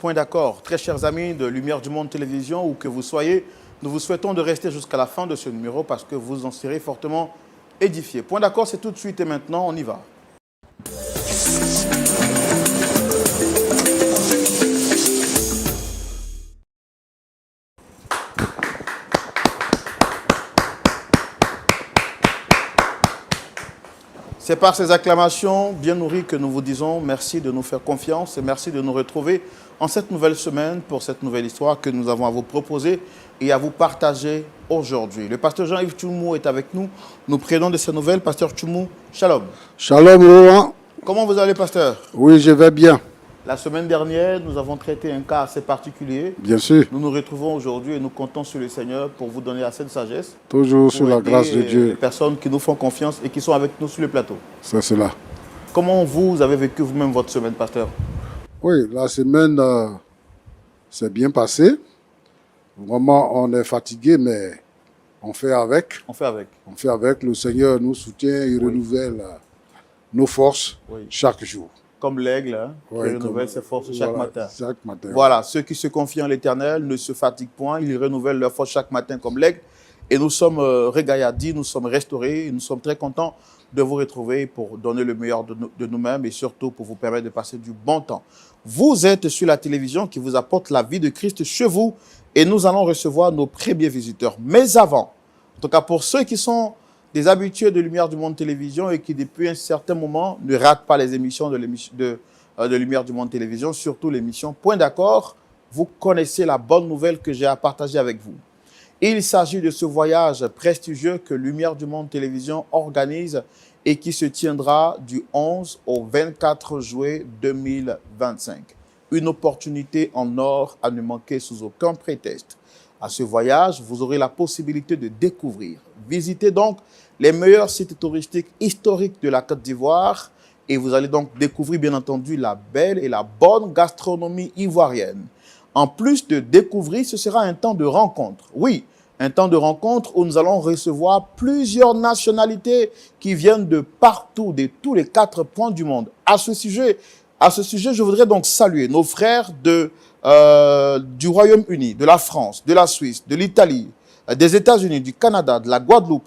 Point d'accord. Très chers amis de Lumière du Monde Télévision, où que vous soyez, nous vous souhaitons de rester jusqu'à la fin de ce numéro parce que vous en serez fortement édifiés. Point d'accord, c'est tout de suite et maintenant, on y va. C'est par ces acclamations bien nourries que nous vous disons merci de nous faire confiance et merci de nous retrouver en cette nouvelle semaine pour cette nouvelle histoire que nous avons à vous proposer et à vous partager aujourd'hui. Le pasteur Jean-Yves Tchoumou est avec nous. Nous prenons de ces nouvelles. Pasteur Tchoumou, shalom. Shalom, Laurent. Comment vous allez, pasteur? Oui, je vais bien. La semaine dernière, nous avons traité un cas assez particulier. Bien sûr. Nous nous retrouvons aujourd'hui et nous comptons sur le Seigneur pour vous donner assez de sagesse. Toujours sur la grâce de Dieu. Les personnes qui nous font confiance et qui sont avec nous sur le plateau. C'est cela. Comment vous avez vécu vous-même votre semaine, pasteur? Oui, la semaine s'est bien passée. Vraiment, on est fatigué, mais on fait avec. On fait avec. On fait avec. Le Seigneur nous soutient, il renouvelle nos forces chaque jour. Comme l'aigle, hein, qui renouvelle ses forces chaque matin. Chaque matin. Voilà, ceux qui se confient en l'Éternel ne se fatiguent point, ils renouvellent leurs forces chaque matin comme l'aigle. Et nous sommes régaillardis, nous sommes restaurés, nous sommes très contents de vous retrouver pour donner le meilleur de nous-mêmes et surtout pour vous permettre de passer du bon temps. Vous êtes sur la télévision qui vous apporte la vie de Christ chez vous et nous allons recevoir nos premiers visiteurs. Mais avant, en tout cas pour ceux qui sont des habitués de Lumière du Monde Télévision et qui depuis un certain moment ne ratent pas les émissions de Lumière du Monde Télévision, surtout l'émission Point d'accord, vous connaissez la bonne nouvelle que j'ai à partager avec vous. Il s'agit de ce voyage prestigieux que Lumière du Monde Télévision organise et qui se tiendra du 11 au 24 juillet 2025. Une opportunité en or à ne manquer sous aucun prétexte. À ce voyage, vous aurez la possibilité de découvrir, visiter donc les meilleurs sites touristiques historiques de la Côte d'Ivoire et vous allez donc découvrir bien entendu la belle et la bonne gastronomie ivoirienne. En plus de découvrir, ce sera un temps de rencontre. Oui, un temps de rencontre où nous allons recevoir plusieurs nationalités qui viennent de partout, de tous les 4 points du monde. À ce sujet, je voudrais donc saluer nos frères du Royaume-Uni, de la France, de la Suisse, de l'Italie, des États-Unis, du Canada, de la Guadeloupe,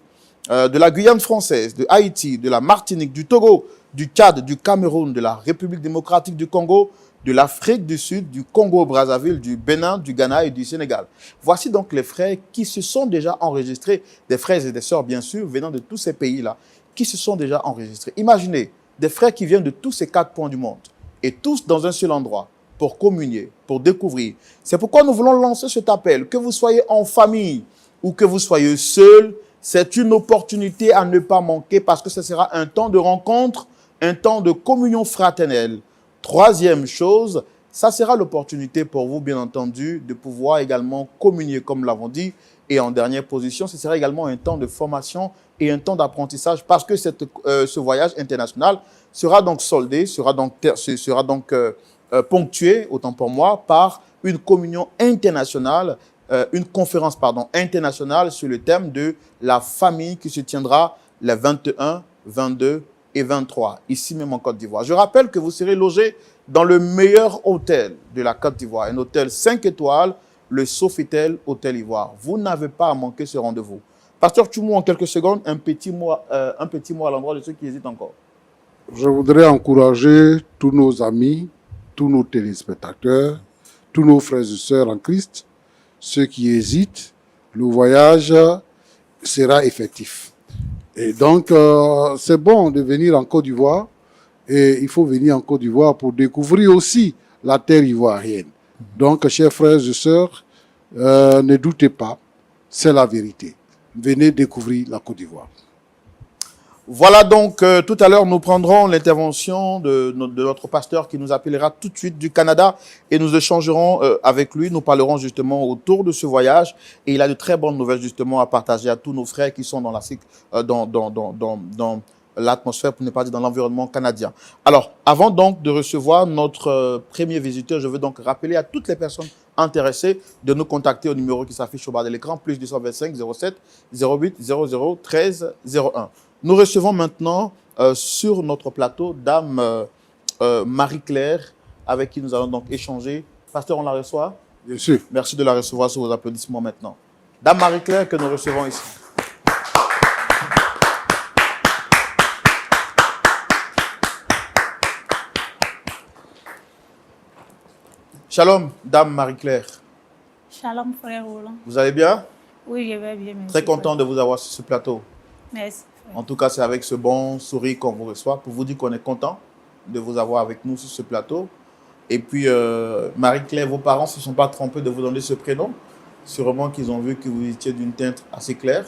de la Guyane française, de Haïti, de la Martinique, du Togo, du Tchad, du Cameroun, de la République démocratique du Congo, de l'Afrique du Sud, du Congo-Brazzaville, du Bénin, du Ghana et du Sénégal. Voici donc les frères qui se sont déjà enregistrés, des frères et des sœurs bien sûr, venant de tous ces pays-là, qui se sont déjà enregistrés. Imaginez, des frères qui viennent de tous ces 4 points du monde, et tous dans un seul endroit, pour communier, pour découvrir. C'est pourquoi nous voulons lancer cet appel, que vous soyez en famille ou que vous soyez seul, c'est une opportunité à ne pas manquer parce que ce sera un temps de rencontre, un temps de communion fraternelle. Troisième chose, ça sera l'opportunité pour vous, bien entendu, de pouvoir également communier, comme nous l'avons dit. Et en dernière position, ce sera également un temps de formation et un temps d'apprentissage parce que ce voyage international sera donc soldé, sera donc ponctué, autant pour moi, par une communion internationale, une conférence internationale sur le thème de la famille qui se tiendra les 21, 22 et 23, ici même en Côte d'Ivoire. Je rappelle que vous serez logés dans le meilleur hôtel de la Côte d'Ivoire, un hôtel 5 étoiles, le Sofitel Hôtel Ivoire. Vous n'avez pas à manquer ce rendez-vous. Pasteur Tchoumou, en quelques secondes, un petit mot à l'endroit de ceux qui hésitent encore. Je voudrais encourager tous nos amis, tous nos téléspectateurs, tous nos frères et sœurs en Christ, ceux qui hésitent, le voyage sera effectif. Et donc, c'est bon de venir en Côte d'Ivoire et il faut venir en Côte d'Ivoire pour découvrir aussi la terre ivoirienne. Donc, chers frères et sœurs, ne doutez pas, c'est la vérité. Venez découvrir la Côte d'Ivoire. Voilà donc, tout à l'heure, nous prendrons l'intervention de notre pasteur qui nous appellera tout de suite du Canada et nous échangerons avec lui. Nous parlerons justement autour de ce voyage et il a de très bonnes nouvelles justement à partager à tous nos frères qui sont dans l'atmosphère, pour ne pas dire dans l'environnement canadien. Alors, avant donc de recevoir notre premier visiteur, je veux donc rappeler à toutes les personnes intéressées de nous contacter au numéro qui s'affiche au bas de l'écran, plus 225 07 08 00 13 01. Nous recevons maintenant sur notre plateau Dame Marie-Claire, avec qui nous allons donc échanger Pasteur, on la reçoit? Bien sûr. Merci de la recevoir sous vos applaudissements maintenant. Dame Marie-Claire que nous recevons ici. Shalom, Dame Marie-Claire. Shalom, frère Roland. Vous allez bien? Oui, je vais bien, merci. Très content de vous avoir sur ce plateau. Merci, frère. En tout cas, c'est avec ce bon sourire qu'on vous reçoit pour vous dire qu'on est content de vous avoir avec nous sur ce plateau. Et puis, Marie-Claire, vos parents ne se sont pas trompés de vous donner ce prénom. Sûrement qu'ils ont vu que vous étiez d'une teinte assez claire.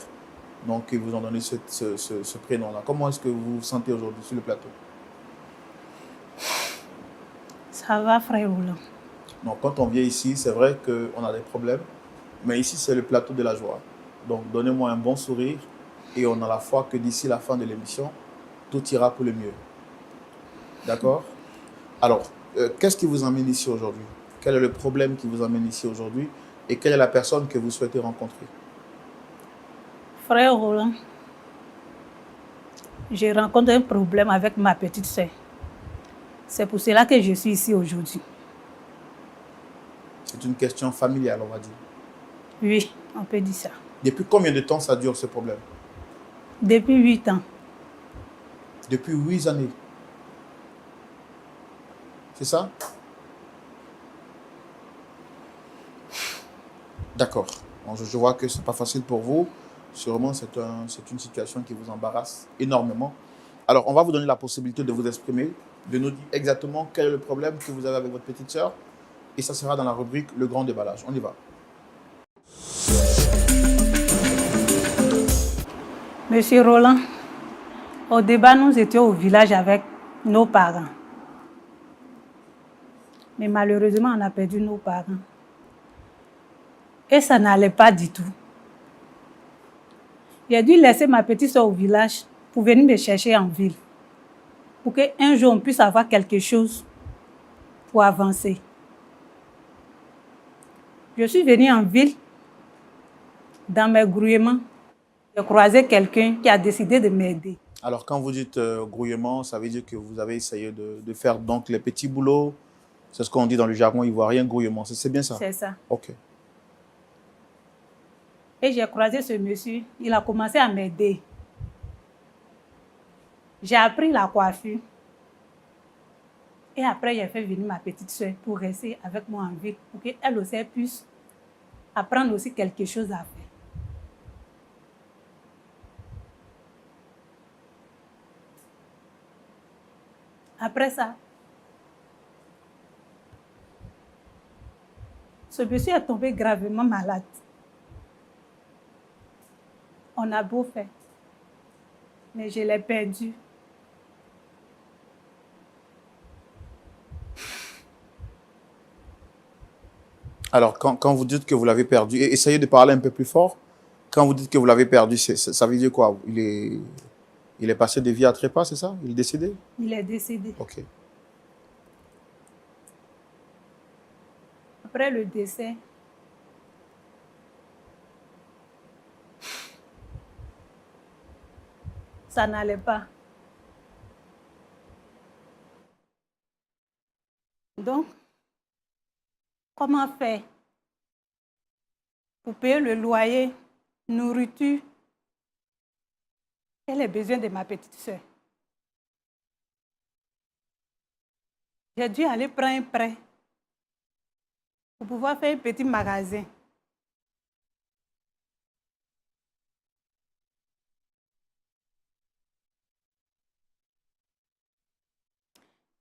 Donc, ils vous ont donné ce prénom-là. Comment est-ce que vous vous sentez aujourd'hui sur le plateau? Ça va, frère Roland. Non, quand on vient ici, c'est vrai qu'on a des problèmes. Mais ici, c'est le plateau de la joie. Donc, donnez-moi un bon sourire. Et on a la foi que d'ici la fin de l'émission, tout ira pour le mieux. D'accord? Alors, qu'est-ce qui vous emmène ici aujourd'hui? Quel est le problème qui vous emmène ici aujourd'hui? Et quelle est la personne que vous souhaitez rencontrer? Frère Roland, j'ai rencontré un problème avec ma petite sœur. C'est pour cela que je suis ici aujourd'hui. C'est une question familiale, on va dire. Oui, on peut dire ça. Depuis combien de temps ça dure ce problème? Depuis 8 ans. Depuis 8 années. C'est ça? D'accord. Bon, je vois que ce n'est pas facile pour vous. Sûrement, c'est une situation qui vous embarrasse énormément. Alors, on va vous donner la possibilité de vous exprimer, de nous dire exactement quel est le problème que vous avez avec votre petite sœur. Et ça sera dans la rubrique Le Grand Déballage. On y va. Monsieur Roland, au débat, nous étions au village avec nos parents. Mais malheureusement, on a perdu nos parents. Et ça n'allait pas du tout. J'ai dû laisser ma petite soeur au village pour venir me chercher en ville. Pour qu'un jour, on puisse avoir quelque chose pour avancer. Je suis venue en ville. Dans mes grouillements, j'ai croisé quelqu'un qui a décidé de m'aider. Alors, quand vous dites grouillement, ça veut dire que vous avez essayé de faire donc les petits boulots. C'est ce qu'on dit dans le jargon ivoirien, grouillement. C'est bien ça? C'est ça. OK. Et j'ai croisé ce monsieur. Il a commencé à m'aider. J'ai appris la coiffure. Et après, j'ai fait venir ma petite soeur pour rester avec moi en ville, pour qu'elle aussi puisse apprendre aussi quelque chose à faire. Après ça, ce monsieur est tombé gravement malade. On a beau faire, mais je l'ai perdu. Alors, quand vous dites que vous l'avez perdu, essayez de parler un peu plus fort. Quand vous dites que vous l'avez perdu, ça veut dire quoi? Il est passé de vie à trépas, c'est ça? Il est décédé? Il est décédé. OK. Après le décès, ça n'allait pas. Donc, comment faire pour payer le loyer, nourriture et les besoins de ma petite soeur? J'ai dû aller prendre un prêt pour pouvoir faire un petit magasin.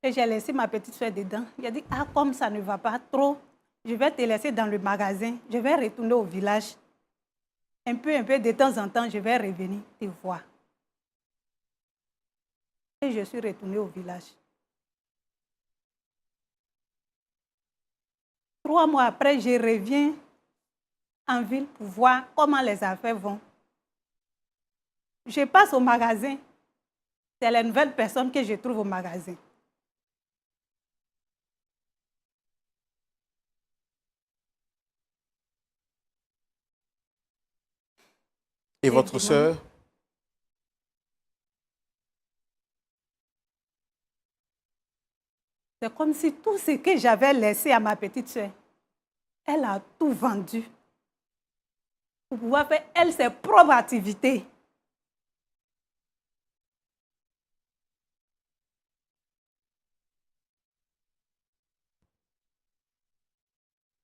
Et j'ai laissé ma petite soeur dedans. J'ai dit, ah, comme ça ne va pas trop, je vais te laisser dans le magasin. Je vais retourner au village. Un peu, de temps en temps, je vais revenir te voir. Et je suis retournée au village. 3 mois après, je reviens en ville pour voir comment les affaires vont. Je passe au magasin. C'est la nouvelle personne que je trouve au magasin. Et votre sœur? C'est comme si tout ce que j'avais laissé à ma petite soeur, elle a tout vendu pour pouvoir faire, elle, ses propres activités.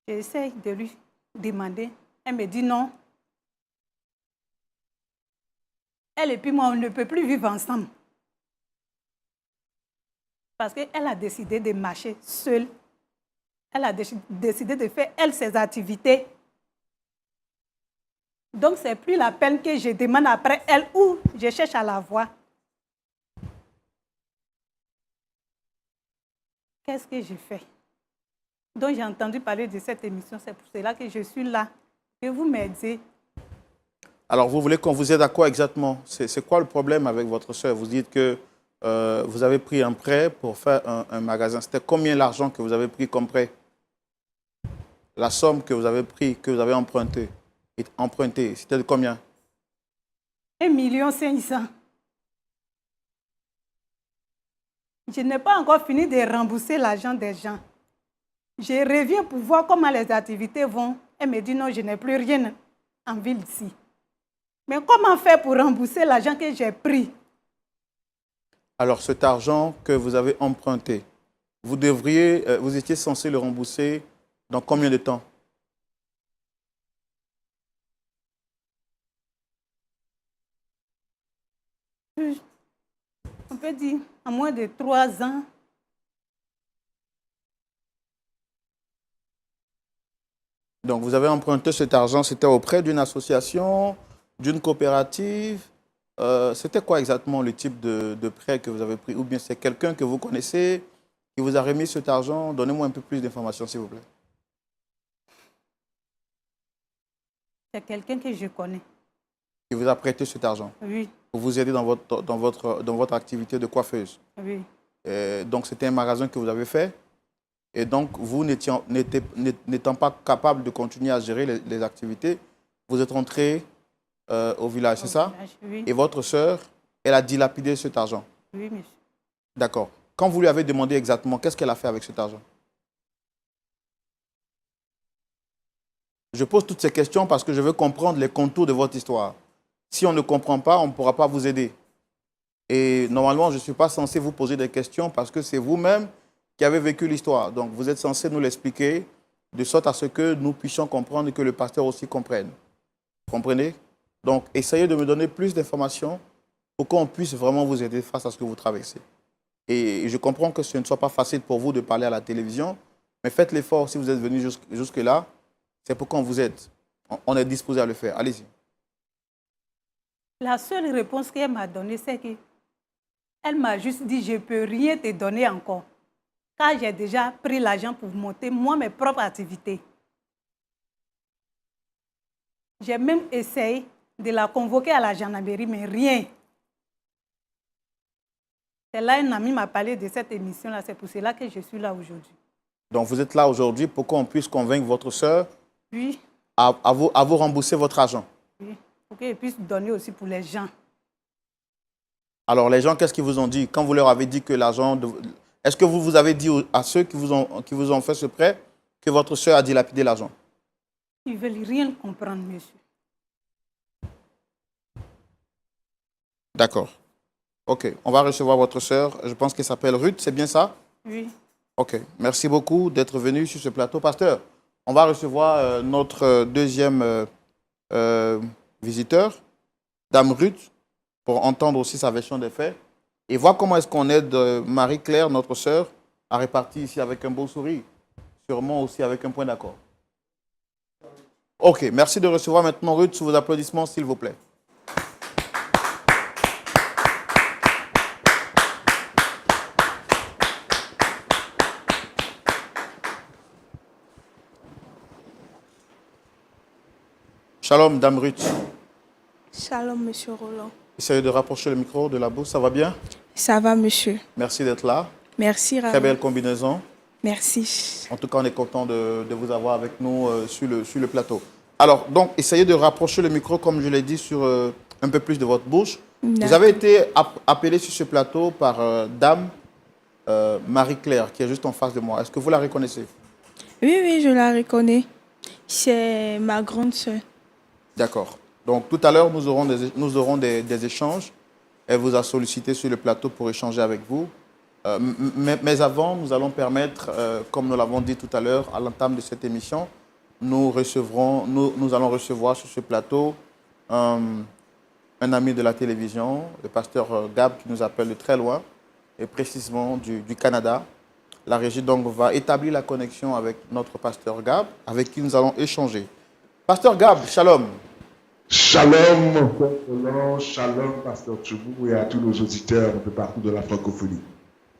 J'essaie de lui demander. Elle me dit non. Elle et puis moi, on ne peut plus vivre ensemble. Parce qu'elle a décidé de marcher seule. Elle a décidé de faire, elle, ses activités. Donc, ce n'est plus la peine que je demande après elle ou je cherche à la voir. Qu'est-ce que je fais? Donc, j'ai entendu parler de cette émission. C'est pour cela que je suis là. Et vous m'aidez. Alors, vous voulez qu'on vous aide à quoi exactement? C'est quoi le problème avec votre soeur? Vous dites que vous avez pris un prêt pour faire un magasin. C'était combien l'argent que vous avez pris comme prêt? La somme que vous avez pris, que vous avez emprunté, c'était de combien? 1 500 000. Je n'ai pas encore fini de rembourser l'argent des gens. Je reviens pour voir comment les activités vont. Elle me dit non, je n'ai plus rien en ville ici. Mais comment faire pour rembourser l'argent que j'ai pris? Alors, cet argent que vous avez emprunté, vous étiez censé le rembourser dans combien de temps? On peut dire en moins de 3 ans. Donc, vous avez emprunté cet argent, c'était auprès d'une association, d'une coopérative. C'était quoi exactement le type de prêt que vous avez pris? Ou bien c'est quelqu'un que vous connaissez qui vous a remis cet argent? Donnez-moi un peu plus d'informations, s'il vous plaît. C'est quelqu'un que je connais. Qui vous a prêté cet argent? Oui. Pour vous aider dans votre activité de coiffeuse? Oui. Donc, c'était un magasin que vous avez fait. Et donc, vous n'étant pas capable de continuer à gérer les activités, vous êtes rentré au village, c'est ça? Oui. Et votre sœur, elle a dilapidé cet argent? Oui, monsieur. D'accord. Quand vous lui avez demandé exactement, qu'est-ce qu'elle a fait avec cet argent? Je pose toutes ces questions parce que je veux comprendre les contours de votre histoire. Si on ne comprend pas, on ne pourra pas vous aider. Et normalement, je ne suis pas censé vous poser des questions parce que c'est vous-même qui avez vécu l'histoire. Donc, vous êtes censé nous l'expliquer de sorte à ce que nous puissions comprendre et que le pasteur aussi comprenne. Comprenez? Donc, essayez de me donner plus d'informations pour qu'on puisse vraiment vous aider face à ce que vous traversez. Et je comprends que ce ne soit pas facile pour vous de parler à la télévision, mais faites l'effort si vous êtes venu jusque-là. C'est pour qu'on vous aide. On est disposé à le faire. Allez-y. La seule réponse qu'elle m'a donnée, c'est qu'elle m'a juste dit, je ne peux rien te donner encore. Car j'ai déjà pris l'argent pour monter moi mes propres activités. J'ai même essayé de la convoquer à la gendarmerie, mais rien. C'est là un ami m'a parlé de cette émission-là. C'est pour cela que je suis là aujourd'hui. Donc, vous êtes là aujourd'hui pour qu'on puisse convaincre votre sœur Oui. à vous rembourser votre argent. Oui, pour qu'elle puisse donner aussi pour les gens. Alors, les gens, qu'est-ce qu'ils vous ont dit? Quand vous leur avez dit que l'argent... Est-ce que vous avez dit à ceux qui vous ont fait ce prêt que votre sœur a dilapidé l'argent? Ils ne veulent rien comprendre, monsieur. D'accord. OK. On va recevoir votre sœur. Je pense qu'elle s'appelle Ruth. C'est bien ça? Oui. OK. Merci beaucoup d'être venu sur ce plateau. Pasteur, on va recevoir notre deuxième visiteur, Dame Ruth, pour entendre aussi sa version des faits et voir comment est-ce qu'on aide Marie-Claire, notre sœur, à répartir ici avec un beau sourire, sûrement aussi avec un point d'accord. OK. Merci de recevoir maintenant Ruth sous vos applaudissements, s'il vous plaît. Shalom, Dame Ruth. Shalom, monsieur Roland. Essayez de rapprocher le micro de la bouche, ça va bien? Ça va, monsieur. Merci d'être là. Merci, Raoul. Très belle combinaison. Merci. En tout cas, on est content de vous avoir avec nous sur le plateau. Alors, donc, essayez de rapprocher le micro, comme je l'ai dit, sur un peu plus de votre bouche. Vous avez été appelé sur ce plateau par Dame Marie-Claire, qui est juste en face de moi. Est-ce que vous la reconnaissez? Oui, oui, je la reconnais. C'est ma grande sœur. D'accord. Donc, tout à l'heure, nous aurons des échanges. Elle vous a sollicité sur le plateau pour échanger avec vous. Mais avant, nous allons permettre, comme nous l'avons dit tout à l'heure, à l'entame de cette émission, nous allons recevoir sur ce plateau un ami de la télévision, le pasteur Gab, qui nous appelle de très loin, et précisément du Canada. La régie donc va établir la connexion avec notre pasteur Gab, avec qui nous allons échanger. Pasteur Gab, shalom. Shalom, mon frère Roland, shalom, pasteur Tchoubou, et à tous nos auditeurs un peu partout de la francophonie.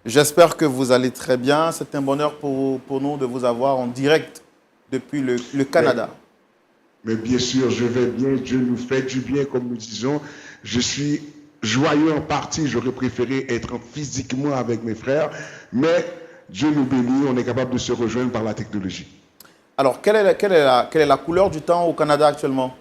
J'espère que vous allez très bien. C'est un bonheur pour nous de vous avoir en direct depuis le Canada. Mais bien sûr, je vais bien, Dieu nous fait du bien, comme nous disons. Je suis joyeux en partie, j'aurais préféré être physiquement avec mes frères, mais Dieu nous bénit, on est capable de se rejoindre par la technologie. Alors, quelle est la couleur du temps au Canada actuellement?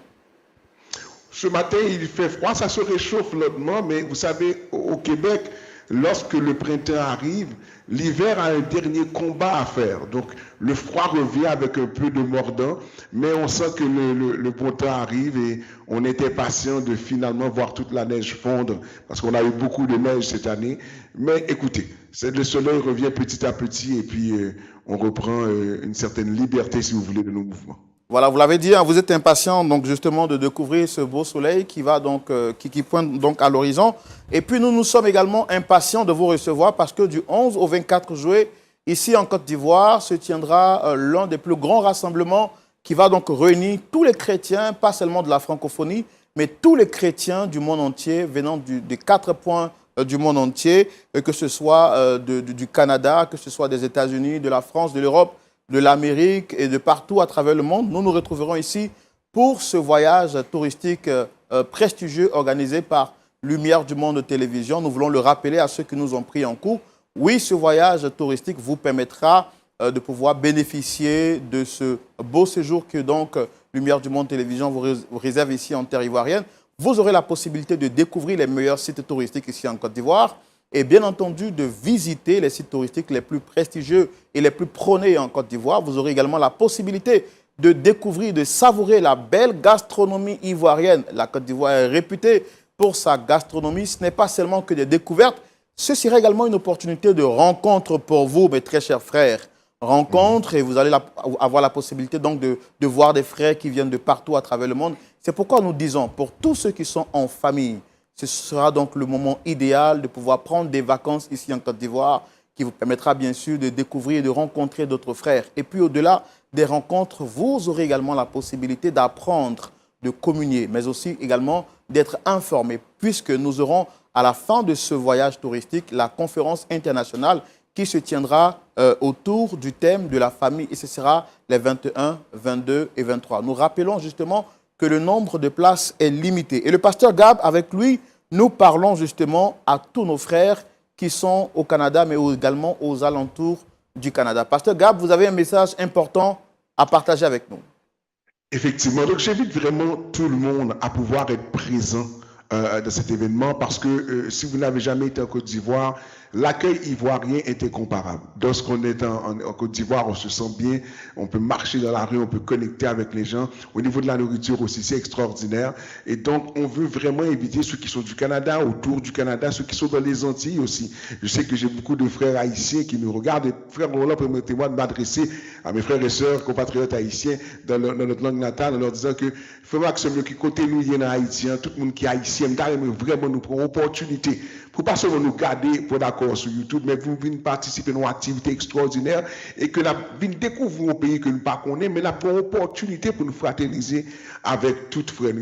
Ce matin, il fait froid, ça se réchauffe lentement, mais vous savez, au Québec, lorsque le printemps arrive, l'hiver a un dernier combat à faire. Donc, le froid revient avec un peu de mordant, mais on sent que le beau temps arrive et on était patient de finalement voir toute la neige fondre, parce qu'on a eu beaucoup de neige cette année. Mais écoutez, le soleil revient petit à petit et puis on reprend une certaine liberté, si vous voulez, de nos mouvements. Voilà, vous l'avez dit, hein, vous êtes impatient donc justement de découvrir ce beau soleil qui va donc qui pointe donc à l'horizon. Et puis nous sommes également impatients de vous recevoir parce que du 11 au 24 juillet, ici en Côte d'Ivoire, se tiendra l'un des plus grands rassemblements qui va donc réunir tous les chrétiens, pas seulement de la francophonie, mais tous les chrétiens du monde entier venant des 4 points du monde entier, que ce soit du Canada, que ce soit des États-Unis, de la France, de l'Europe, de l'Amérique et de partout à travers le monde. Nous nous retrouverons ici pour ce voyage touristique prestigieux organisé par Lumière du Monde Télévision. Nous voulons le rappeler à ceux qui nous ont pris en cours. Oui, ce voyage touristique vous permettra de pouvoir bénéficier de ce beau séjour que donc Lumière du Monde Télévision vous réserve ici en terre ivoirienne. Vous aurez la possibilité de découvrir les meilleurs sites touristiques ici en Côte d'Ivoire et bien entendu de visiter les sites touristiques les plus prestigieux et les plus prônés en Côte d'Ivoire. Vous aurez également la possibilité de découvrir, de savourer la belle gastronomie ivoirienne. La Côte d'Ivoire est réputée pour sa gastronomie. Ce n'est pas seulement que des découvertes, ce serait également une opportunité de rencontre pour vous, mes très chers frères. Rencontre et vous allez avoir la possibilité donc de voir des frères qui viennent de partout à travers le monde. C'est pourquoi nous disons, pour tous ceux qui sont en famille, ce sera donc le moment idéal de pouvoir prendre des vacances ici en Côte d'Ivoire qui vous permettra bien sûr de découvrir et de rencontrer d'autres frères. Et puis au-delà des rencontres, vous aurez également la possibilité d'apprendre, de communier, mais aussi également d'être informé, puisque nous aurons à la fin de ce voyage touristique la conférence internationale qui se tiendra autour du thème de la famille et ce sera les 21, 22 et 23. Nous rappelons justement que le nombre de places est limité. Et le pasteur Gab, avec lui, nous parlons justement à tous nos frères qui sont au Canada, mais également aux alentours du Canada. Pasteur Gab, vous avez un message important à partager avec nous. Effectivement, donc j'invite vraiment tout le monde à pouvoir être présent de cet événement parce que si vous n'avez jamais été en Côte d'Ivoire, l'accueil ivoirien est incomparable. Lorsqu'on est en Côte d'Ivoire, on se sent bien, on peut marcher dans la rue, on peut connecter avec les gens. Au niveau de la nourriture aussi, c'est extraordinaire. Et donc, on veut vraiment inviter ceux qui sont du Canada, autour du Canada, ceux qui sont dans les Antilles aussi. Je sais que j'ai beaucoup de frères haïtiens qui nous regardent. Et frère Roland, permettez-moi de m'adresser à mes frères et sœurs, compatriotes haïtiens, dans notre langue natale, en leur disant que frère Maxime, qui côté nous, il y en a haïtien, tout le monde qui est haïtien, vraiment nous prend opportunité pour pas seulement nous garder pour d'accord sur YouTube, mais vous venez participer à une activité extraordinaire et que nous venons découvrir un pays que nous ne connaissons pas, mais nous avons une opportunité pour nous fraterniser avec toutes frères.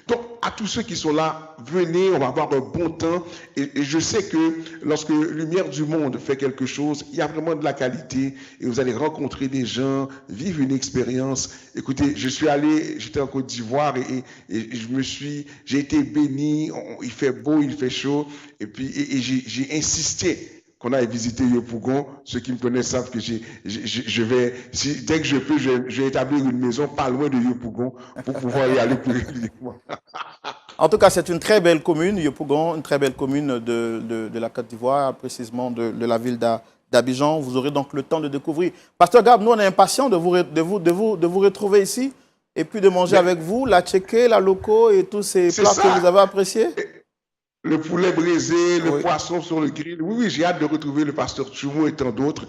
Donc, à tous ceux qui sont là, venez, on va avoir un bon temps. Et je sais que lorsque Lumière du Monde fait quelque chose, il y a vraiment de la qualité et vous allez rencontrer des gens, vivre une expérience. Écoutez, j'étais en Côte d'Ivoire et j'ai été béni, il fait beau, il fait chaud. Et puis, j'ai insisté qu'on aille visiter Yopougon. Ceux qui me connaissent savent que je vais, dès que je peux, je vais établir une maison pas loin de Yopougon pour pouvoir y aller plus régulièrement. En tout cas, c'est une très belle commune, Yopougon, une très belle commune de la Côte d'Ivoire, précisément de la ville d'Abidjan. Vous aurez donc le temps de découvrir. Pasteur Gab, nous, on est impatients de vous retrouver ici et puis de manger avec vous la tchéké, la loco et tous ces plats que vous avez appréciés. Le poulet braisé, le poisson sur le grill. Oui, oui, j'ai hâte de retrouver le pasteur Tchoumou et tant d'autres.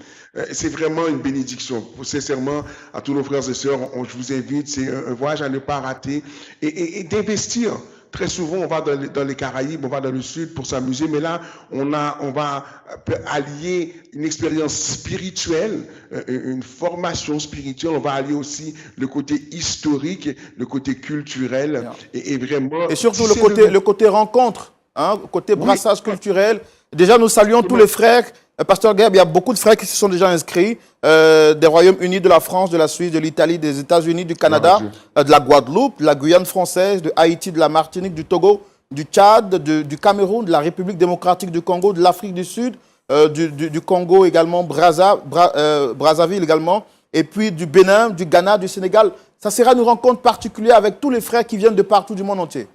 C'est vraiment une bénédiction. Sincèrement, à tous nos frères et sœurs, je vous invite. C'est un voyage à ne pas rater et d'investir. Très souvent, on va dans les Caraïbes, on va dans le Sud pour s'amuser, mais là, on va allier une expérience spirituelle, une formation spirituelle. On va allier aussi le côté historique, le côté culturel, et vraiment. Et surtout le côté rencontre. Hein, côté brassage culturel. Déjà, nous saluons tous les frères. Pasteur Gab, il y a beaucoup de frères qui se sont déjà inscrits des Royaumes-Unis, de la France, de la Suisse, de l'Italie, des États-Unis, du Canada, de la Guadeloupe, de la Guyane française, de Haïti, de la Martinique, du Togo, du Tchad, du Cameroun, de la République démocratique du Congo, de l'Afrique du Sud, du Congo également, Brazzaville également, et puis du Bénin, du Ghana, du Sénégal. Ça sera une rencontre particulière avec tous les frères qui viennent de partout du monde entier.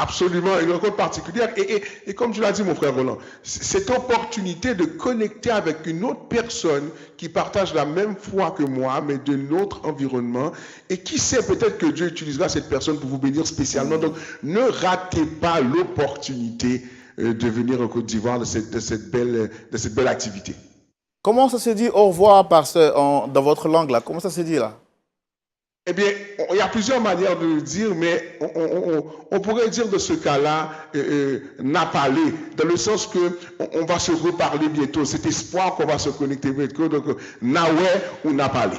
Absolument, une rencontre particulière. Et comme tu l'as dit, mon frère Roland, cette opportunité de connecter avec une autre personne qui partage la même foi que moi, mais de notre environnement. Et qui sait, peut-être que Dieu utilisera cette personne pour vous bénir spécialement. Donc, ne ratez pas l'opportunité de venir en Côte d'Ivoire de cette belle activité. Comment ça se dit au revoir dans votre langue là? Comment ça se dit là? Eh bien, il y a plusieurs manières de le dire, mais on pourrait dire de ce cas-là, n'a parlé, dans le sens que on va se reparler bientôt. C'est espoir qu'on va se connecter bientôt. Donc, Nawé ou n'a parlé.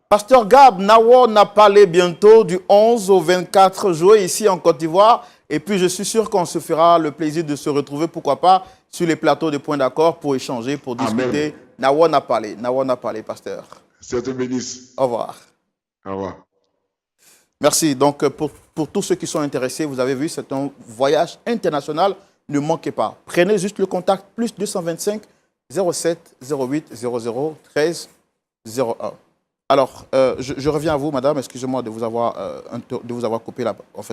Pasteur Gab, Nawé n'a parlé bientôt du 11 au 24 juillet ici en Côte d'Ivoire. Et puis, je suis sûr qu'on se fera le plaisir de se retrouver, pourquoi pas, sur les plateaux de Points d'Accord pour échanger, pour discuter. Nawé n'a parlé, pasteur. Ça te bénisse. Au revoir. Au revoir. Merci. Donc, pour tous ceux qui sont intéressés, vous avez vu, c'est un voyage international. Ne manquez pas. Prenez juste le contact plus 225 07 08 00 13 01. Alors, je reviens à vous, madame. Excusez-moi de vous avoir coupé,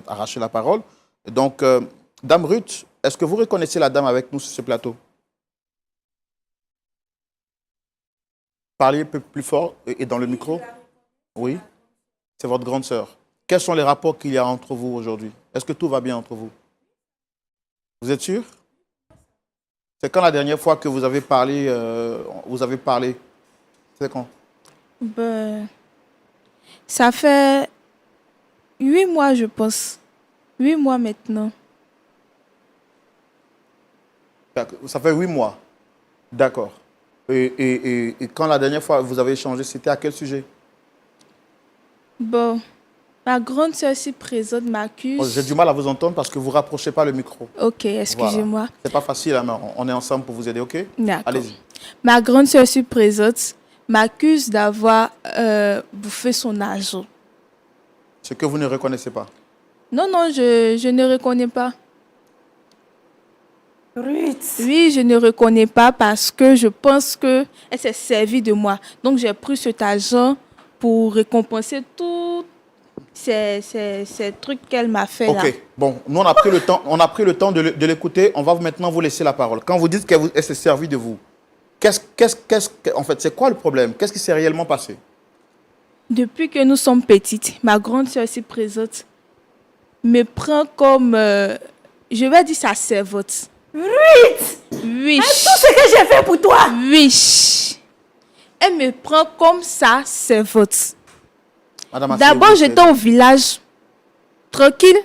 arraché la parole. Donc, dame Ruth, est-ce que vous reconnaissez la dame avec nous sur ce plateau? Parlez un peu plus fort et dans le micro. Oui, c'est votre grande sœur. Quels sont les rapports qu'il y a entre vous aujourd'hui? Est-ce que tout va bien entre vous? Vous êtes sûr? C'est quand la dernière fois que vous avez parlé? C'est quand? Ça fait 8 mois, je pense. 8 mois maintenant. Ça fait 8 mois. D'accord. Et quand la dernière fois vous avez échangé, c'était à quel sujet? Ma grande sœur ici présente m'accuse. J'ai du mal à vous entendre parce que vous ne rapprochez pas le micro. Ok, excusez-moi. Voilà. C'est pas facile, hein, mais on est ensemble pour vous aider, ok? D'accord. Allez-y. Ma grande sœur ici présente m'accuse d'avoir bouffé son argent. Ce que vous ne reconnaissez pas? Non, je ne reconnais pas. Ruth. Oui, je ne reconnais pas parce que je pense qu'elle s'est servie de moi. Donc, j'ai pris cet argent pour récompenser tous ces trucs qu'elle m'a fait là. Ok, bon, nous on a pris le temps de l'écouter. On va maintenant vous laisser la parole. Quand vous dites qu'elle s'est servie de vous, en fait, c'est quoi le problème? Qu'est-ce qui s'est réellement passé? Depuis que nous sommes petites, ma grande sœur ici présente me prend comme, je vais dire, sa servante. Ruth! Oui. Tout ce que j'ai fait pour toi! Oui. Elle me prend comme sa servante. Madame, d'abord, j'étais au village, tranquille.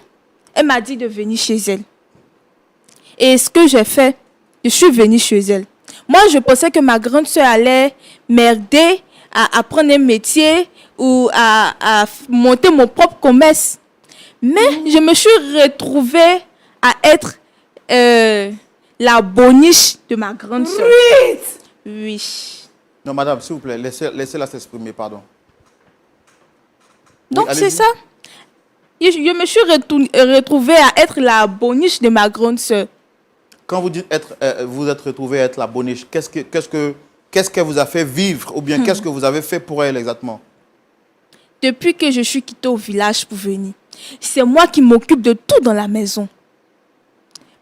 Elle m'a dit de venir chez elle. Et ce que j'ai fait, je suis venue chez elle. Moi, je pensais que ma grande sœur allait m'aider à apprendre un métier ou à monter mon propre commerce. Mais je me suis retrouvée à être la boniche de ma grande sœur. Oui. Non, madame, s'il vous plaît, laissez-la s'exprimer, pardon. Donc, oui, c'est ça. Je me suis retrouvée à être la boniche de ma grande sœur. Quand vous dites vous êtes retrouvée à être la boniche, qu'est-ce qu'elle vous a fait vivre ou bien qu'est-ce que vous avez fait pour elle exactement? Depuis que je suis quittée au village pour venir, c'est moi qui m'occupe de tout dans la maison.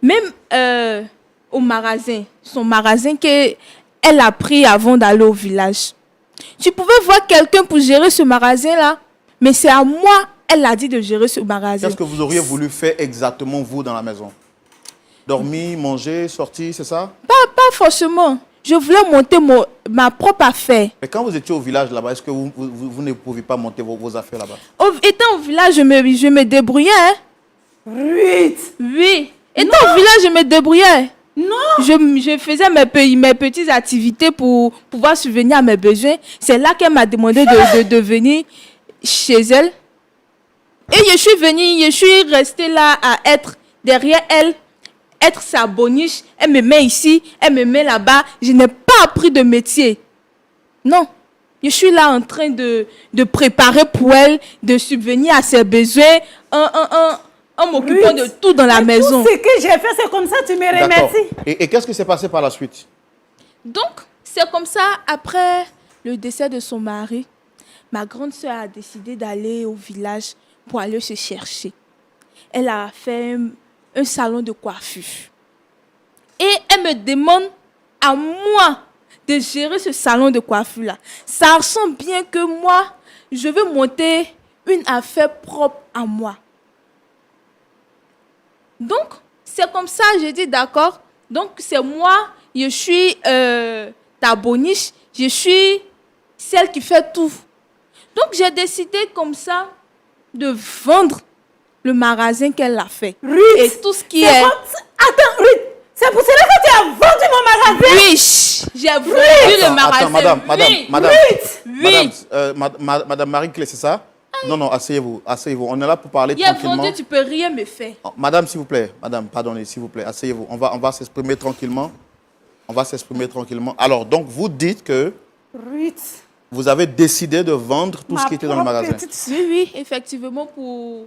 Même au magasin, son magasin qu'elle elle a pris avant d'aller au village. Tu pouvais voir quelqu'un pour gérer ce magasin-là, mais c'est à moi, elle a dit de gérer ce magasin. Qu'est-ce que vous auriez voulu faire exactement, vous, dans la maison? Dormir, manger, sortir, c'est ça? Pas forcément. Je voulais monter ma propre affaire. Mais quand vous étiez au village là-bas, est-ce que vous ne pouviez pas monter vos affaires là-bas? Étant au village, je me débrouillais. Hein. Ruth! Oui. Étant au village, je me débrouillais. Non! Je faisais mes petites activités pour pouvoir subvenir à mes besoins. C'est là qu'elle m'a demandé de venir chez elle. Et je suis venue, je suis restée là à être derrière elle, être sa boniche. Elle me met ici, elle me met là-bas. Je n'ai pas appris de métier. Non. Je suis là en train de préparer pour elle, de subvenir à ses besoins, en m'occupant de tout dans la maison. Tout ce que j'ai fait, c'est comme ça, tu me D'accord. remercies. Et qu'est-ce qui s'est passé par la suite? Donc, c'est comme ça, après le décès de son mari, ma grande sœur a décidé d'aller au village pour aller se chercher. Elle a fait un salon de coiffure. Et elle me demande à moi de gérer ce salon de coiffure-là. Ça ressemble bien que moi, je veux monter une affaire propre à moi. Donc, c'est comme ça, j'ai dit d'accord. Donc, c'est moi, je suis ta boniche, je suis celle qui fait tout. Donc, j'ai décidé comme ça de vendre le magasin qu'elle a fait. Ruth! Et tout ce qui C'est est... comme ça- Attends, Ruth! C'est pour cela que tu as vendu mon magasin? Oui, j'ai vendu le magasin. Madame Marie-Clé, c'est ça? Non, non, asseyez-vous, asseyez-vous. On est là pour parler Il a tranquillement. vendu, tu peux rien me faire. Oh, madame, s'il vous plaît, madame, pardonnez, s'il vous plaît, asseyez-vous. On va s'exprimer tranquillement. On va s'exprimer tranquillement. Alors, donc, vous dites que Ruth! vous avez décidé de vendre tout ce qui était dans le magasin. Oui, effectivement, pour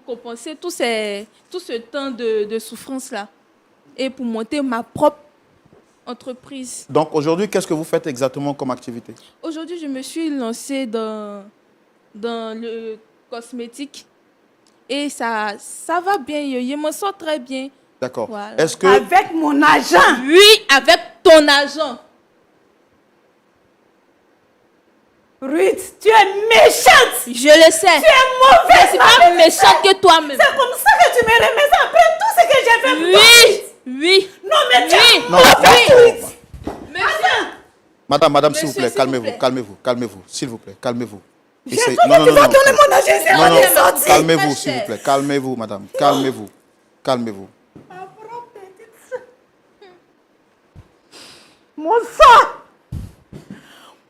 compenser tout ce temps de souffrance-là. Et pour monter ma propre entreprise. Donc, aujourd'hui, qu'est-ce que vous faites exactement comme activité? Aujourd'hui, je me suis lancée dans le cosmétique. Et ça va bien. Je m'en sors très bien. D'accord. Voilà. Est-ce que... Avec mon argent! Oui, avec ton argent. Ruth, tu es méchante! Je le sais. Tu es mauvaise! Je suis pas méchante que toi-même. C'est comme ça que tu me remercies après tout ce que j'ai fait pour toi. Oui. Non, mais tu es Non, mauvaise! Monsieur. Madame, s'il vous Monsieur, plaît, s'il vous calmez-vous, plaît. calmez-vous, s'il vous plaît, calmez-vous. J'ai trouvé que tu vas donner mon argent, c'est Non, on non, est sorti. calmez-vous, s'il vous plaît, calmez-vous, madame, calmez-vous, calmez-vous. Mon sang!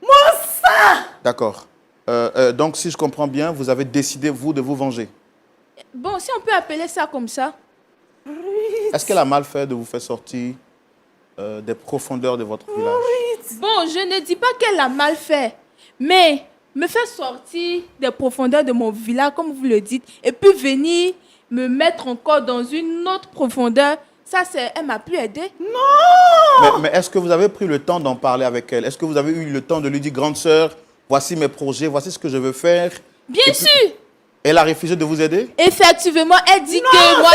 Mon sang! D'accord. Donc, si je comprends bien, vous avez décidé, vous, de vous venger. Bon, si on peut appeler ça comme ça. Est-ce qu'elle a mal fait de vous faire sortir des profondeurs de votre village? Bon, je ne dis pas qu'elle a mal fait, mais me faire sortir des profondeurs de mon village, comme vous le dites, et puis venir me mettre encore dans une autre profondeur, ça, elle m'a plus aidé. Mais est-ce que vous avez pris le temps d'en parler avec elle? Est-ce que vous avez eu le temps de lui dire, grande sœur, voici mes projets, voici ce que je veux faire? Bien sûr. Elle a refusé de vous aider? Effectivement, elle dit que moi,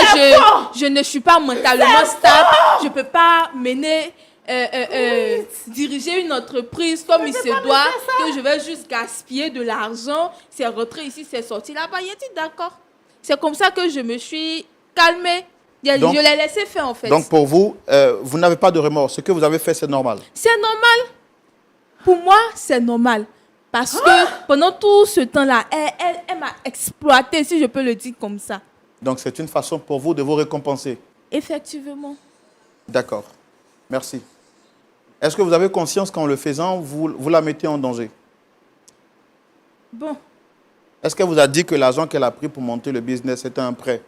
je ne suis pas mentalement stable. Je ne peux pas mener, diriger une entreprise comme il se doit, que je vais juste gaspiller de l'argent. C'est rentré ici, c'est sorti là-bas. Il a dit d'accord. C'est comme ça que je me suis calmée. Donc- je l'ai laissé faire en fait. Donc, pour vous, vous n'avez pas de remords. Ce que vous avez fait, c'est normal. C'est normal. Pour moi, c'est normal. Parce que pendant tout ce temps-là, elle m'a exploité, si je peux le dire comme ça. Donc, c'est une façon pour vous de vous récompenser. Effectivement. D'accord. Merci. Est-ce que vous avez conscience qu'en le faisant, vous la mettez en danger? Bon, Est-ce qu'elle vous a dit que l'argent qu'elle a pris pour monter le business, c'était un prêt?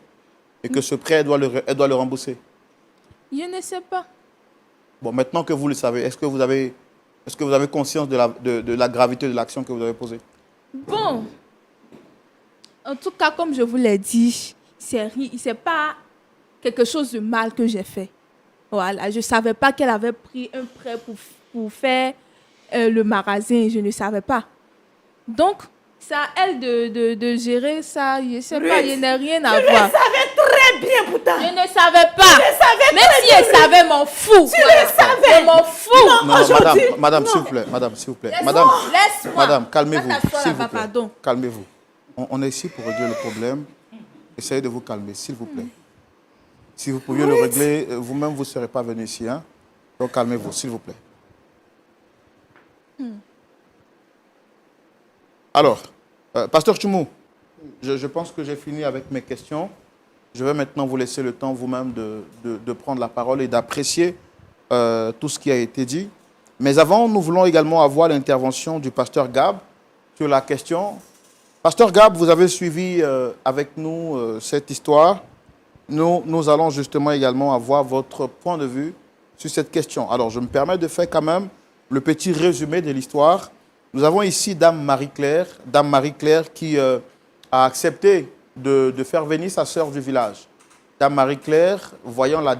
Et que ce prêt, elle doit le rembourser? je ne sais pas. Bon, maintenant que vous le savez, est-ce que vous avez conscience de la gravité de l'action que vous avez posée? Bon, en tout cas, comme je vous l'ai dit, c'est pas quelque chose de mal que j'ai fait. Voilà, je ne savais pas qu'elle avait pris un prêt pour faire le magasin, je ne savais pas. Donc, c'est à elle de gérer ça, je ne sais pas, il n'y a rien à Je voir. savais très bien pourtant. Je ne savais pas. Je savais Même très si bien. je savais, m'en fous. Tu le savais. Je m'en fous. Non, Aujourd'hui, madame, non. s'il vous plaît, madame, s'il vous plaît. Laisse-moi. Madame, Laisse-moi. madame, calmez-vous, Va t'asseoir s'il vous là-bas, plaît. pardon. Calmez-vous. On est ici pour régler le problème. Essayez de vous calmer, s'il vous plaît. Si vous pouviez le régler, vous-même, vous ne serez pas venu ici. Hein? Donc, calmez-vous, s'il vous plaît. Alors, Pasteur Tchoumou, je pense que j'ai fini avec mes questions. Je vais maintenant vous laisser le temps vous-même de prendre la parole et d'apprécier tout ce qui a été dit. Mais avant, nous voulons également avoir l'intervention du pasteur Gab sur la question. Pasteur Gab, vous avez suivi avec nous cette histoire. Nous allons justement également avoir votre point de vue sur cette question. Alors, je me permets de faire quand même le petit résumé de l'histoire. Nous avons ici Dame Marie-Claire qui a accepté de faire venir sa sœur du village. Dame Marie-Claire, voyant les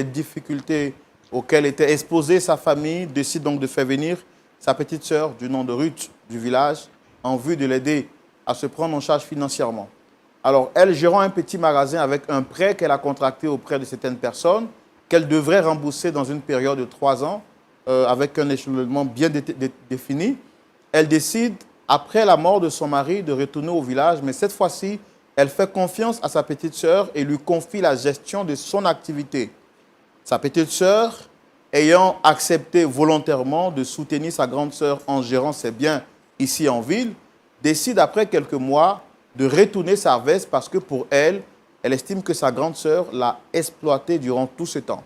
difficultés auxquelles était exposée sa famille, décide donc de faire venir sa petite sœur du nom de Ruth du village en vue de l'aider à se prendre en charge financièrement. Alors, elle gérant un petit magasin avec un prêt qu'elle a contracté auprès de certaines personnes, qu'elle devrait rembourser dans une période de 3 ans, avec un échelonnement bien défini, elle décide, après la mort de son mari, de retourner au village, mais cette fois-ci, elle fait confiance à sa petite sœur et lui confie la gestion de son activité. Sa petite sœur, ayant accepté volontairement de soutenir sa grande sœur en gérant ses biens ici en ville, décide après quelques mois de retourner sa veste parce que pour elle, elle estime que sa grande sœur l'a exploitée durant tout ce temps.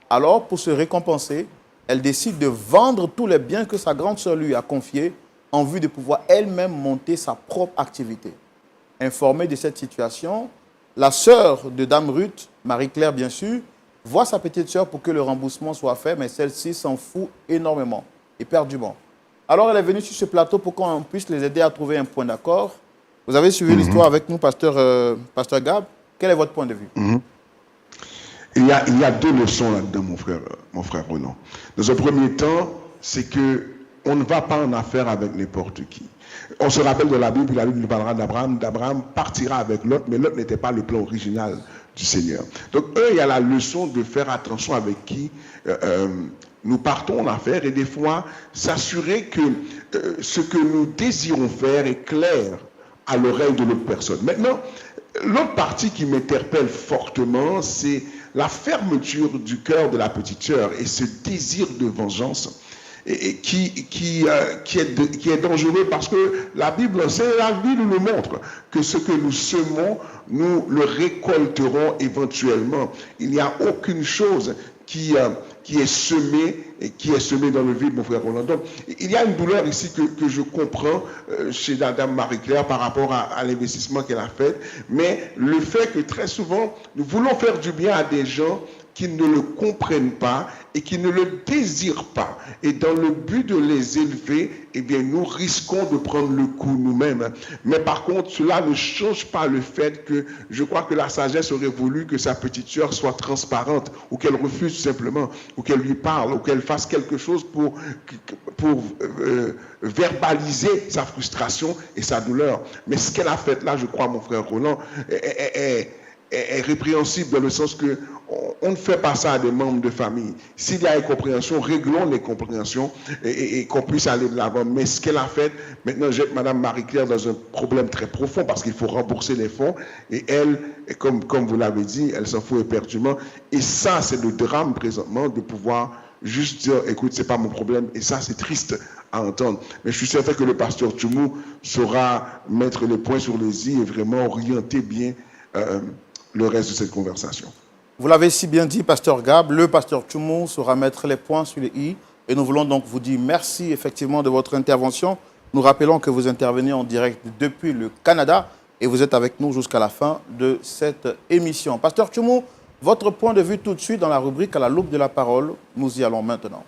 Alors, pour se récompenser, elle décide de vendre tous les biens que sa grande sœur lui a confiés en vue de pouvoir elle-même monter sa propre activité. Informée de cette situation, la sœur de Dame Ruth, Marie-Claire bien sûr, voit sa petite sœur pour que le remboursement soit fait, mais celle-ci s'en fout énormément, éperdument. Alors elle est venue sur ce plateau pour qu'on puisse les aider à trouver un point d'accord. Vous avez suivi l'histoire avec nous, pasteur Gab. Quel est votre point de vue? Il y a 2 leçons là-dedans, mon frère Roland. Dans un premier temps, c'est que on ne va pas en affaire avec n'importe qui. On se rappelle de la Bible nous parlera d'Abraham. D'Abraham partira avec Lot, mais Lot n'était pas le plan original du Seigneur. Donc, il y a la leçon de faire attention avec qui nous partons en affaire et des fois s'assurer que ce que nous désirons faire est clair à l'oreille de l'autre personne. Maintenant, l'autre partie qui m'interpelle fortement, c'est la fermeture du cœur de la petite sœur et ce désir de vengeance et qui est dangereux parce que la Bible nous le montre que ce que nous semons, nous le récolterons éventuellement. Il n'y a aucune chose qui est semée dans le vide, mon frère Roland. Donc, il y a une douleur ici que je comprends chez la dame Marie-Claire par rapport à l'investissement qu'elle a fait, mais le fait que très souvent, nous voulons faire du bien à des gens qui ne le comprennent pas et qui ne le désirent pas. Et dans le but de les élever, eh bien, nous risquons de prendre le coup nous-mêmes. Mais par contre, cela ne change pas le fait que je crois que la sagesse aurait voulu que sa petite sœur soit transparente ou qu'elle refuse simplement, ou qu'elle lui parle, ou qu'elle fasse quelque chose pour verbaliser sa frustration et sa douleur. Mais ce qu'elle a fait là, je crois, mon frère Roland, est répréhensible dans le sens que on ne fait pas ça à des membres de famille. S'il y a incompréhension, réglons les compréhensions et qu'on puisse aller de l'avant. Mais ce qu'elle a fait, maintenant jette Mme Marie-Claire dans un problème très profond parce qu'il faut rembourser les fonds et elle, comme vous l'avez dit, elle s'en fout éperdument. Et ça, c'est le drame présentement de pouvoir juste dire, écoute, c'est pas mon problème. Et ça, c'est triste à entendre. Mais je suis certain que le pasteur Tchoumou saura mettre les points sur les i et vraiment orienter bien le reste de cette conversation. Vous l'avez si bien dit, pasteur Gab, le pasteur Tchoumou saura mettre les points sur les i. Et nous voulons donc vous dire merci effectivement de votre intervention. Nous rappelons que vous intervenez en direct depuis le Canada et vous êtes avec nous jusqu'à la fin de cette émission. Pasteur Tchoumou, votre point de vue tout de suite dans la rubrique à la loupe de la parole. Nous y allons maintenant.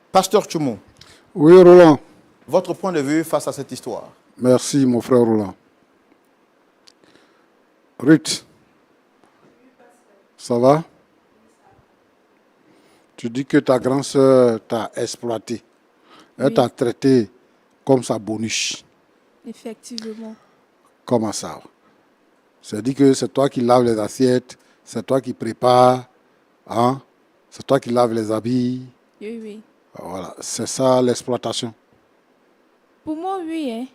Pasteur Tchoumou. Oui, Roland. Votre point de vue face à cette histoire. Merci, mon frère Roland. Ruth, ça va? Tu dis que ta grande sœur t'a exploité. Elle t'a traité comme sa boniche. Effectivement. Comment ça? C'est-à-dire que c'est toi qui laves les assiettes, c'est toi qui prépares, hein? C'est toi qui laves les habits. Oui, oui. Voilà, c'est ça l'exploitation. Pour moi, oui. Hein.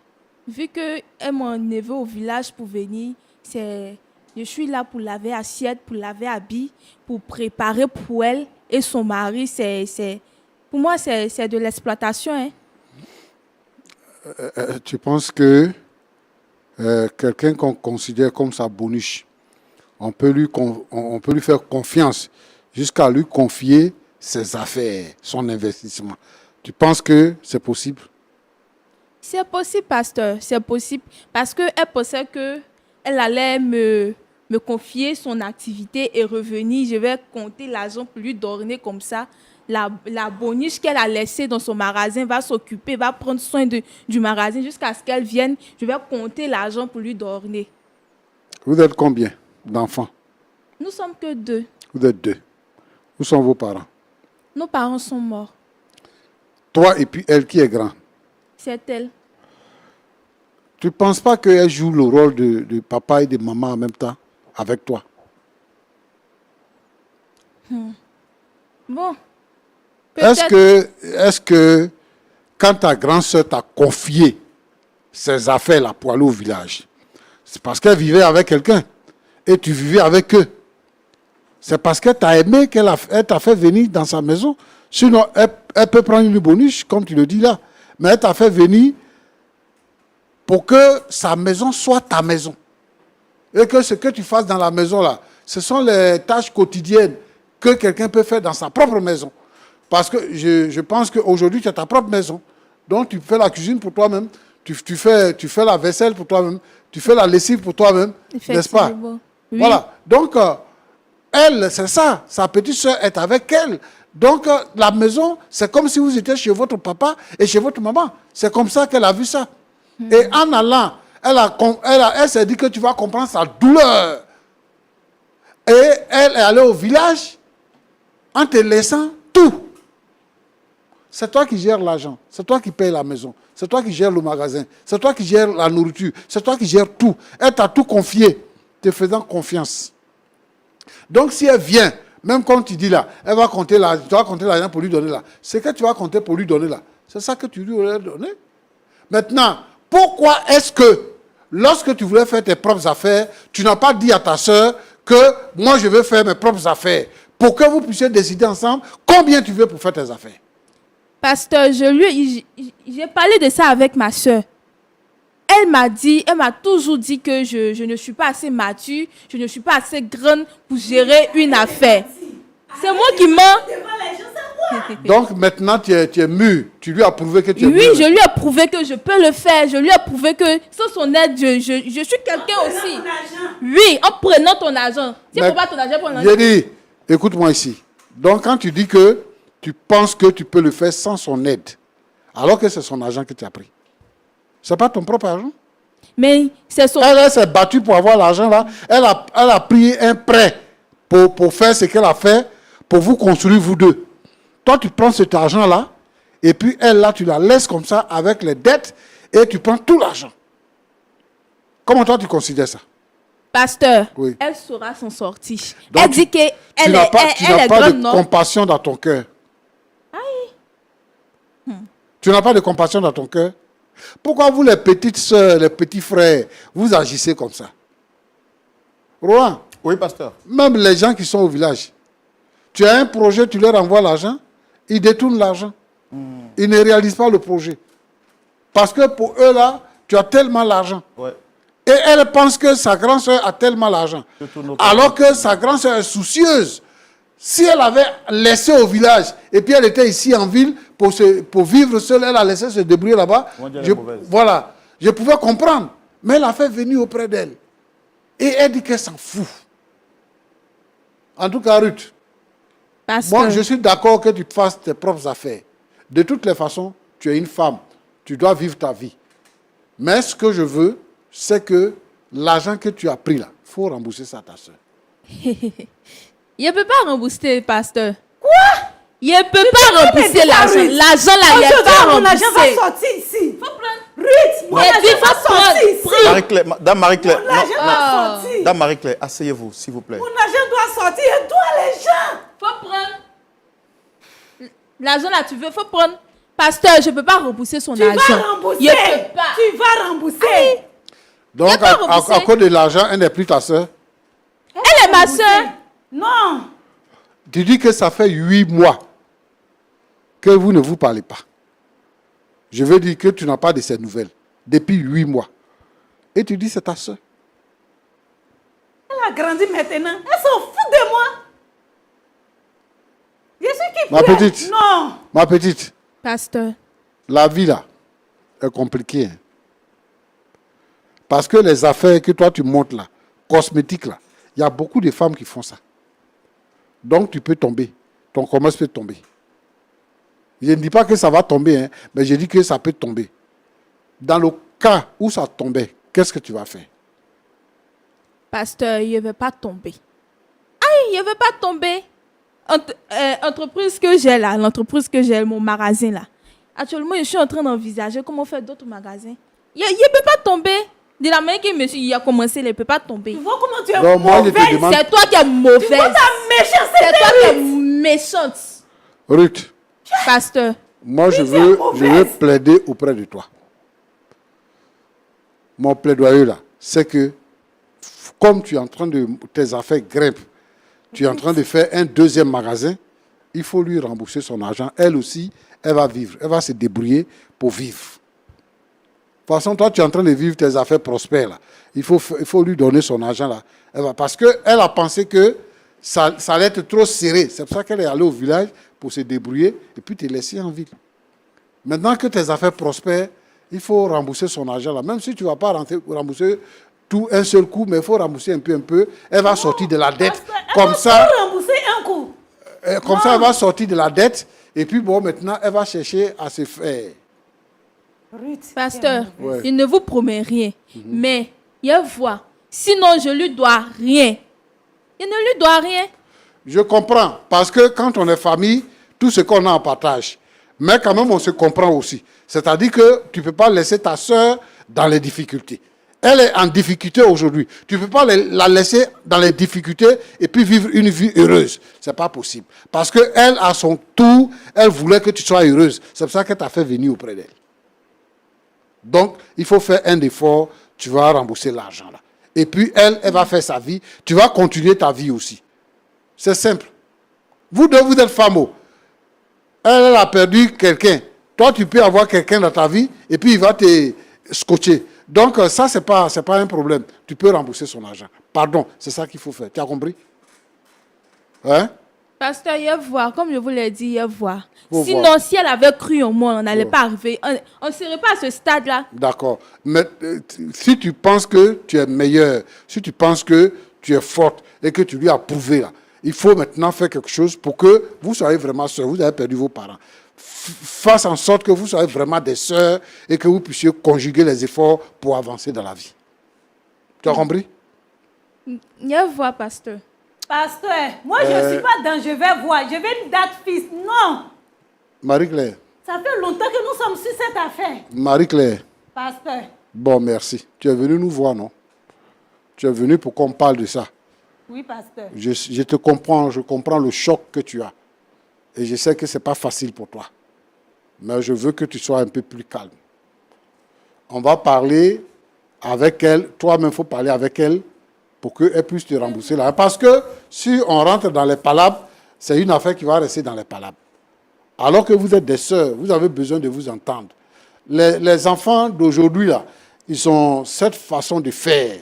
Vu que est mon neveu au village pour venir, je suis là pour laver assiette, pour laver habits, pour préparer pour elle et son mari. Pour moi, c'est de l'exploitation. Hein. Tu penses que quelqu'un qu'on considère comme sa boniche, on peut lui faire confiance jusqu'à lui confier ses affaires, son investissement. Tu penses que c'est possible? C'est possible, pasteur. C'est possible. Parce qu'elle pensait qu'elle allait me confier son activité et revenir. Je vais compter l'argent pour lui donner comme ça. La boniche qu'elle a laissée dans son magasin va s'occuper, va prendre soin du magasin jusqu'à ce qu'elle vienne. Je vais compter l'argent pour lui donner. Vous êtes combien d'enfants? Nous sommes que 2. Vous êtes 2. Où sont vos parents? Nos parents sont morts. Toi et puis elle qui est grand. C'est elle. Tu ne penses pas qu'elle joue le rôle de papa et de maman en même temps avec toi? Bon. Est-ce que quand ta grande soeur t'a confié ses affaires là, pour aller au village, c'est parce qu'elle vivait avec quelqu'un et tu vivais avec eux? C'est parce qu'elle t'a aimé qu'elle t'a fait venir dans sa maison. Sinon, elle peut prendre une boniche, comme tu le dis là. Mais elle t'a fait venir pour que sa maison soit ta maison. Et que ce que tu fasses dans la maison là, ce sont les tâches quotidiennes que quelqu'un peut faire dans sa propre maison. Parce que je pense qu'aujourd'hui, tu as ta propre maison. Donc, tu fais la cuisine pour toi-même. Tu fais la vaisselle pour toi-même. Tu fais la lessive pour toi-même. N'est-ce pas? Oui. Voilà. Donc, elle, c'est ça. Sa petite soeur est avec elle. Donc, la maison, c'est comme si vous étiez chez votre papa et chez votre maman. C'est comme ça qu'elle a vu ça. Et en allant, elle s'est dit que tu vas comprendre sa douleur. Et elle est allée au village en te laissant tout. C'est toi qui gères l'argent. C'est toi qui payes la maison. C'est toi qui gères le magasin. C'est toi qui gères la nourriture. C'est toi qui gères tout. Elle t'a tout confié, te faisant confiance. Donc, si elle vient, même comme tu dis là, elle va compter là, tu vas compter l'argent pour lui donner là. Ce que tu vas compter pour lui donner là, c'est ça que tu lui aurais donné. Maintenant, pourquoi est-ce que, lorsque tu voulais faire tes propres affaires, tu n'as pas dit à ta soeur que moi je veux faire mes propres affaires, pour que vous puissiez décider ensemble combien tu veux pour faire tes affaires? Pasteur, j'ai parlé de ça avec ma soeur. Elle m'a toujours dit que je ne suis pas assez mature, je ne suis pas assez grande pour gérer une affaire. C'est moi qui mens. Donc maintenant tu es mûr, tu lui as prouvé que tu es mûr. Oui, je lui ai prouvé que je peux le faire, je lui ai prouvé que sans son aide, je suis quelqu'un aussi. Oui, en prenant ton argent. Si tu pas ton argent, prends l'argent. J'ai dit, écoute-moi ici. Donc quand tu dis que tu penses que tu peux le faire sans son aide, alors que c'est son argent que tu as pris. C'est pas ton propre argent. Mais c'est son... Elle s'est battue pour avoir l'argent là. Elle a pris un prêt pour faire ce qu'elle a fait, pour vous construire vous deux. Toi, tu prends cet argent là, et puis elle là, tu la laisses comme ça avec les dettes, et tu prends tout l'argent. Comment toi, tu considères ça? Pasteur, oui. Elle saura s'en sortir. Donc, elle dit qu'elle tu n'as pas de compassion dans ton cœur. Tu n'as pas de compassion dans ton cœur? Pourquoi vous, les petites sœurs, les petits frères, vous agissez comme ça? Rohan? Oui, pasteur. Même les gens qui sont au village, tu as un projet, tu leur envoies l'argent, ils détournent l'argent. Ils ne réalisent pas le projet. Parce que pour eux, là, tu as tellement l'argent. Ouais. Et elle pense que sa grande sœur a tellement l'argent. Alors que sa grande sœur est soucieuse. Si elle avait laissé au village, et puis elle était ici en ville, pour vivre seule, elle a laissé se débrouiller là-bas. Voilà, je pouvais comprendre. Mais elle a fait venir auprès d'elle. Et elle dit qu'elle s'en fout. En tout cas, Ruth, moi je suis d'accord que tu te fasses tes propres affaires. De toutes les façons, tu es une femme. Tu dois vivre ta vie. Mais ce que je veux, c'est que l'argent que tu as pris là, il faut rembourser ça à ta soeur. Il ne peut pas rembourser, pasteur. Quoi? Il ne peut pas rembourser l'argent. L'argent là, il n'est pas remboursé. Mon argent va sortir ici. Ruth, mon Mais argent dis, va faut sortir prendre, ici. Marie-Claire, Dame Marie-Claire, Mon argent non, doit sortir. Dame Marie-Claire, asseyez-vous, s'il vous plaît. Mon argent doit sortir. Et toi, les gens. Faut prendre. L'argent là, tu veux, faut prendre. Pasteur, je ne peux pas rembourser son Tu argent. vas rembourser. Je peux pas. Tu vas rembourser. Donc, Y a pas remboursé. à cause de l'argent, elle n'est plus ta soeur. Elle est ma soeur. Non. Tu dis que ça fait 8 mois que vous ne vous parlez pas. Je veux dire que tu n'as pas de ces nouvelles. Depuis 8 mois. Et tu dis c'est ta soeur. Elle a grandi maintenant. Elle s'en fout de moi. Je suis qui Ma plaît. petite. Non. Ma petite, Pasteur. la vie là est compliquée. Hein. Parce que les affaires que toi tu montes là, cosmétiques là, il y a beaucoup de femmes qui font ça. Donc tu peux tomber. Ton commerce peut tomber. Je ne dis pas que ça va tomber, hein, mais je dis que ça peut tomber. Dans le cas où ça tombait, qu'est-ce que tu vas faire? Pasteur, il ne veut pas tomber. Aïe, il ne veut pas tomber. Entreprise que j'ai là, l'entreprise que j'ai, mon magasin là. Actuellement, je suis en train d'envisager comment faire d'autres magasins. Il ne peut pas tomber. De la manière que monsieur il a commencé, il ne peut pas tomber. Tu vois comment tu es Donc, moi, je te mauvaise. demande- C'est toi qui es mauvaise. Tu vois ta méchanceté. C'est toi qui es Ruth. méchante. Ruth, Pasteur. moi je tu es veux mauvaise. plaider auprès de toi. Mon plaidoyer là, c'est que comme tu es en train de, tes affaires grimpent, tu es en train de faire un deuxième magasin, il faut lui rembourser son argent. Elle aussi, elle va vivre, elle va se débrouiller pour vivre. De toute façon, toi, tu es en train de vivre tes affaires prospères là. Il faut lui donner son argent là. Parce qu'elle a pensé que ça allait être trop serré. C'est pour ça qu'elle est allée au village pour se débrouiller et puis te laisser en ville. Maintenant que tes affaires prospèrent, il faut rembourser son argent là. Même si tu ne vas pas rembourser tout un seul coup, mais il faut rembourser un peu. Elle va sortir de la dette. Comme ça, Elle va rembourser un coup. elle va sortir de la dette. Et puis bon, maintenant, elle va chercher à se faire. Ruth. Pasteur, Ouais. il ne vous promet rien. Mais il voit. Sinon, je lui dois rien. Il ne lui doit rien. Je comprends. Parce que quand on est famille, tout ce qu'on a en partage. Mais quand même, on se comprend aussi. C'est-à-dire que tu ne peux pas laisser ta soeur dans les difficultés. Elle est en difficulté aujourd'hui. Tu ne peux pas la laisser dans les difficultés et puis vivre une vie heureuse. Ce n'est pas possible. Parce qu'elle, à son tour, elle voulait que tu sois heureuse. C'est pour ça qu'elle t'a fait venir auprès d'elle. Donc, il faut faire un effort. Tu vas rembourser l'argent là. Et puis, elle va faire sa vie. Tu vas continuer ta vie aussi. C'est simple. Vous deux, vous êtes femmes. Elle a perdu quelqu'un. Toi, tu peux avoir quelqu'un dans ta vie et puis il va te scotcher. Donc, ça, ce n'est pas un problème. Tu peux rembourser son argent. Pardon, c'est ça qu'il faut faire. Tu as compris? Hein? Pasteur, il voit. Comme je vous l'ai dit, il voit. Faut Sinon, voir. si elle avait cru en moi, on n'allait pas arriver. On ne serait pas à ce stade-là. D'accord. Mais si tu penses que tu es meilleur, si tu penses que tu es forte et que tu lui as prouvé, là, il faut maintenant faire quelque chose pour que vous soyez vraiment sœurs. Vous avez perdu vos parents. Fasse en sorte que vous soyez vraiment des sœurs et que vous puissiez conjuguer les efforts pour avancer dans la vie. Tu as compris? Il voit, pasteur. Pasteur, moi je ne suis pas dans je vais voir. Je vais une date fixe. Non. Marie-Claire. Ça fait longtemps que nous sommes sur cette affaire. Marie-Claire. Pasteur. Bon, merci. Tu es venu nous voir, non? Tu es venu pour qu'on parle de ça. Oui, pasteur. Je te comprends, je comprends le choc que tu as. Et je sais que ce n'est pas facile pour toi. Mais je veux que tu sois un peu plus calme. On va parler avec elle. Toi-même, il faut parler avec elle pour qu'elle puisse te rembourser là. Parce que si on rentre dans les palabres, c'est une affaire qui va rester dans les palabres. Alors que vous êtes des sœurs, vous avez besoin de vous entendre. Les enfants d'aujourd'hui, là, ils ont cette façon de faire.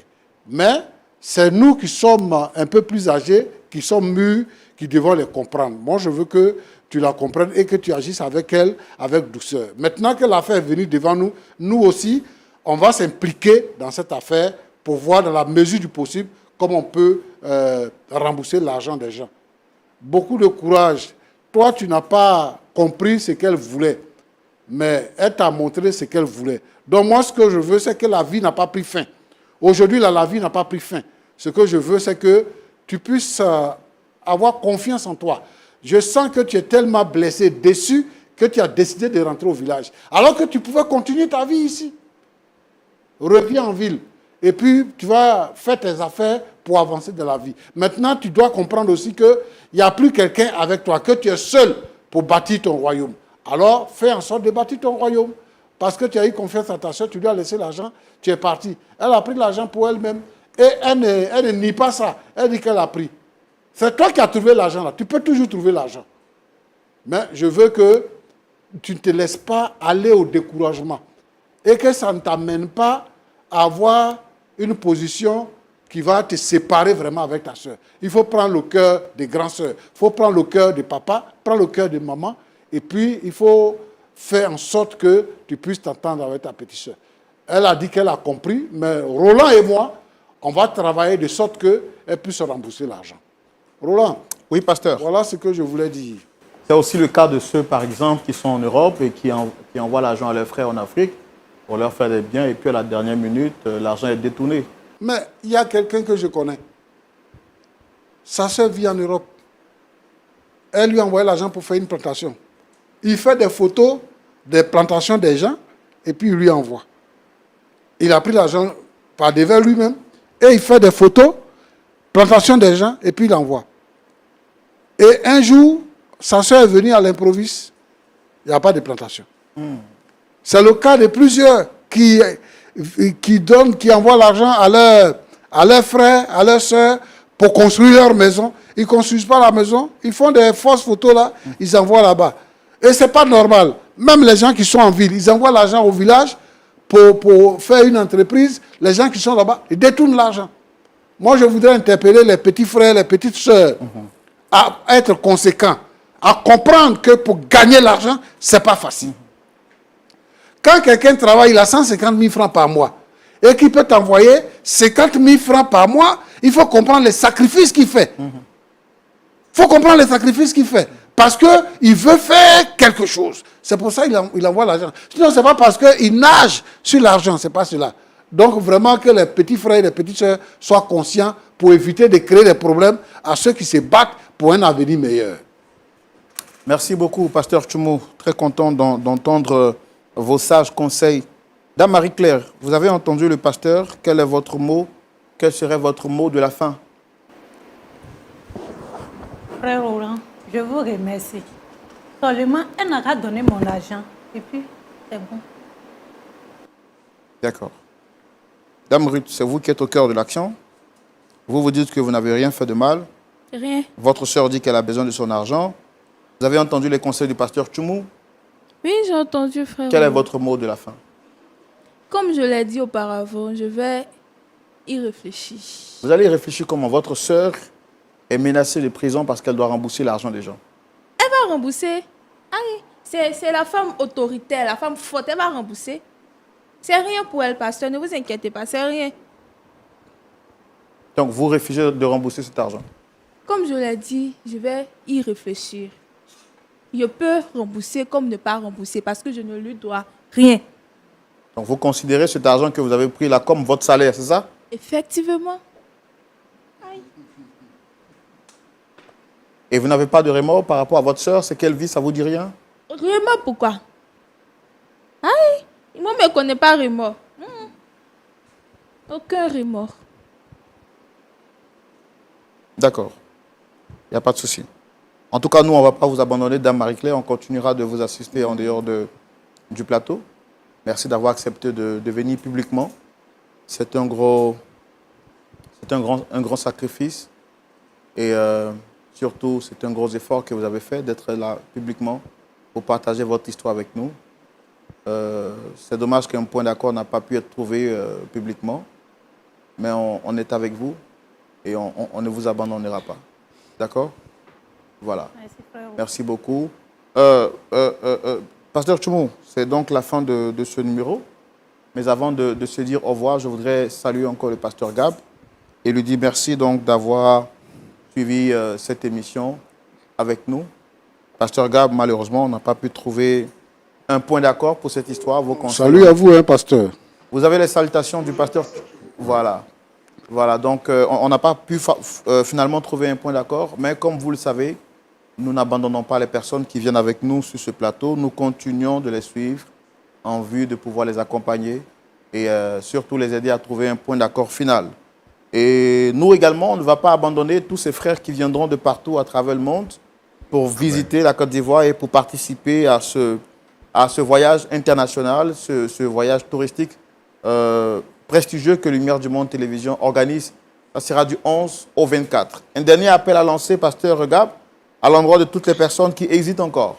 Mais c'est nous qui sommes un peu plus âgés, qui sommes mûrs, qui devons les comprendre. Moi, je veux que tu la comprennes et que tu agisses avec elle, avec douceur. Maintenant que l'affaire est venue devant nous, nous aussi, on va s'impliquer dans cette affaire pour voir dans la mesure du possible comment on peut rembourser l'argent des gens. Beaucoup de courage. Toi, tu n'as pas compris ce qu'elle voulait, mais elle t'a montré ce qu'elle voulait. Donc moi, ce que je veux, c'est que la vie n'a pas pris fin. Aujourd'hui, la vie n'a pas pris fin. Ce que je veux, c'est que tu puisses avoir confiance en toi. Je sens que tu es tellement blessé, déçu, que tu as décidé de rentrer au village. Alors que tu pouvais continuer ta vie ici. reviens en ville. Et puis, tu vas faire tes affaires pour avancer dans la vie. Maintenant, tu dois comprendre aussi qu'il n'y a plus quelqu'un avec toi, que tu es seul pour bâtir ton royaume. Alors, fais en sorte de bâtir ton royaume. Parce que tu as eu confiance à ta soeur, tu lui as laissé l'argent, tu es parti. Elle a pris l'argent pour elle-même et elle ne nie pas ça. Elle dit qu'elle a pris. C'est toi qui as trouvé l'argent là. Tu peux toujours trouver l'argent. Mais je veux que tu ne te laisses pas aller au découragement. Et que ça ne t'amène pas à avoir une position qui va te séparer vraiment avec ta soeur. Il faut prendre le cœur des grands soeurs. Il faut prendre le cœur de papa, prendre le cœur de maman. Et puis, il faut faire en sorte que tu puisses t'entendre avec ta petite soeur. Elle a dit qu'elle a compris, mais Roland et moi, on va travailler de sorte qu'elle puisse rembourser l'argent. Roland. Oui, pasteur. Voilà ce que je voulais dire. C'est aussi le cas de ceux, par exemple, qui sont en Europe et qui envoient l'argent à leurs frères en Afrique pour leur faire des biens, et puis à la dernière minute, l'argent est détourné. Mais il y a quelqu'un que je connais. Sa soeur vit en Europe. Elle lui a envoyé l'argent pour faire une plantation. Il fait des photos des plantations des gens et puis il lui envoie. Il a pris l'argent par devers lui-même et il fait des photos, plantation des gens et puis il envoie. Et un jour, sa soeur est venue à l'improviste. Il n'y a pas de plantation. C'est le cas de plusieurs qui envoient l'argent à leurs frères, à leurs soeurs pour construire leur maison. Ils ne construisent pas la maison, ils font des fausses photos là, ils envoient là-bas. Et ce n'est pas normal. Même les gens qui sont en ville, ils envoient l'argent au village pour faire une entreprise. Les gens qui sont là-bas, ils détournent l'argent. Moi, je voudrais interpeller les petits frères, les petites sœurs à être conséquents, à comprendre que pour gagner l'argent, ce n'est pas facile. Quand quelqu'un travaille, il a 150 000 francs par mois et qu'il peut t'envoyer 50 000 francs par mois, il faut comprendre les sacrifices qu'il fait. Il faut comprendre les sacrifices qu'il fait. Parce qu'il veut faire quelque chose. C'est pour ça qu'il envoie l'argent. Sinon, ce n'est pas parce qu'il nage sur l'argent, ce n'est pas cela. Donc, vraiment que les petits frères et les petites sœurs soient conscients pour éviter de créer des problèmes à ceux qui se battent pour un avenir meilleur. Merci beaucoup, pasteur Tchoumou. Très content d'entendre vos sages conseils. Dame Marie-Claire, vous avez entendu le pasteur. Quel est votre mot? Quel serait votre mot de la fin? Frère Roland, je vous remercie. Seulement, elle n'a qu'à donner mon argent. Et puis, c'est bon. D'accord. Dame Ruth, c'est vous qui êtes au cœur de l'action. Vous vous dites que vous n'avez rien fait de mal. Rien. Votre sœur dit qu'elle a besoin de son argent. Vous avez entendu les conseils du pasteur Tchoumou. Oui, j'ai entendu, frère. Quel est votre mot de la fin? Comme je l'ai dit auparavant, je vais y réfléchir. Vous allez réfléchir comment votre sœur est menacée de prison parce qu'elle doit rembourser l'argent des gens. Elle va rembourser. Aïe, c'est la femme autoritaire, la femme forte. Elle va rembourser. C'est rien pour elle, pasteur. Ne vous inquiétez pas, c'est rien. Donc, vous refusez de rembourser cet argent? Comme je l'ai dit, je vais y réfléchir. Je peux rembourser comme ne pas rembourser parce que je ne lui dois rien. Donc, vous considérez cet argent que vous avez pris là comme votre salaire, c'est ça? Effectivement. Aïe. Et vous n'avez pas de remords par rapport à votre sœur? C'est qu'elle vit, ça vous dit rien? Remords, pourquoi? Aïe. Moi, je ne me connais pas remords. Aucun remords. D'accord. Il n'y a pas de souci. En tout cas, nous, on ne va pas vous abandonner, Dame Marie-Claire. On continuera de vous assister en dehors du plateau. Merci d'avoir accepté de venir publiquement. C'est un grand sacrifice. Et surtout, c'est un gros effort que vous avez fait d'être là publiquement pour partager votre histoire avec nous. C'est dommage qu'un point d'accord n'a pas pu être trouvé publiquement. Mais on est avec vous et on ne vous abandonnera pas. D'accord? Voilà. Merci, frère. Merci beaucoup. Pasteur Tchoumou, c'est donc la fin de ce numéro. Mais avant de se dire au revoir, je voudrais saluer encore le pasteur Gab et lui dire merci donc d'avoir suivi cette émission avec nous. Pasteur Gab, malheureusement, on n'a pas pu trouver un point d'accord pour cette histoire. Vos conseils. Salut à vous, hein, pasteur. Vous avez les salutations du pasteur. Voilà. Voilà, donc on n'a pas pu finalement trouver un point d'accord, mais comme vous le savez, nous n'abandonnons pas les personnes qui viennent avec nous sur ce plateau. Nous continuons de les suivre en vue de pouvoir les accompagner et surtout les aider à trouver un point d'accord final. Et nous également, on ne va pas abandonner tous ces frères qui viendront de partout à travers le monde pour visiter la Côte d'Ivoire et pour participer à ce voyage international, ce voyage touristique prestigieux que Lumière du Monde Télévision organise. Ça sera du 11 au 24. Un dernier appel à lancer, Pasteur Regab, à l'endroit de toutes les personnes qui hésitent encore.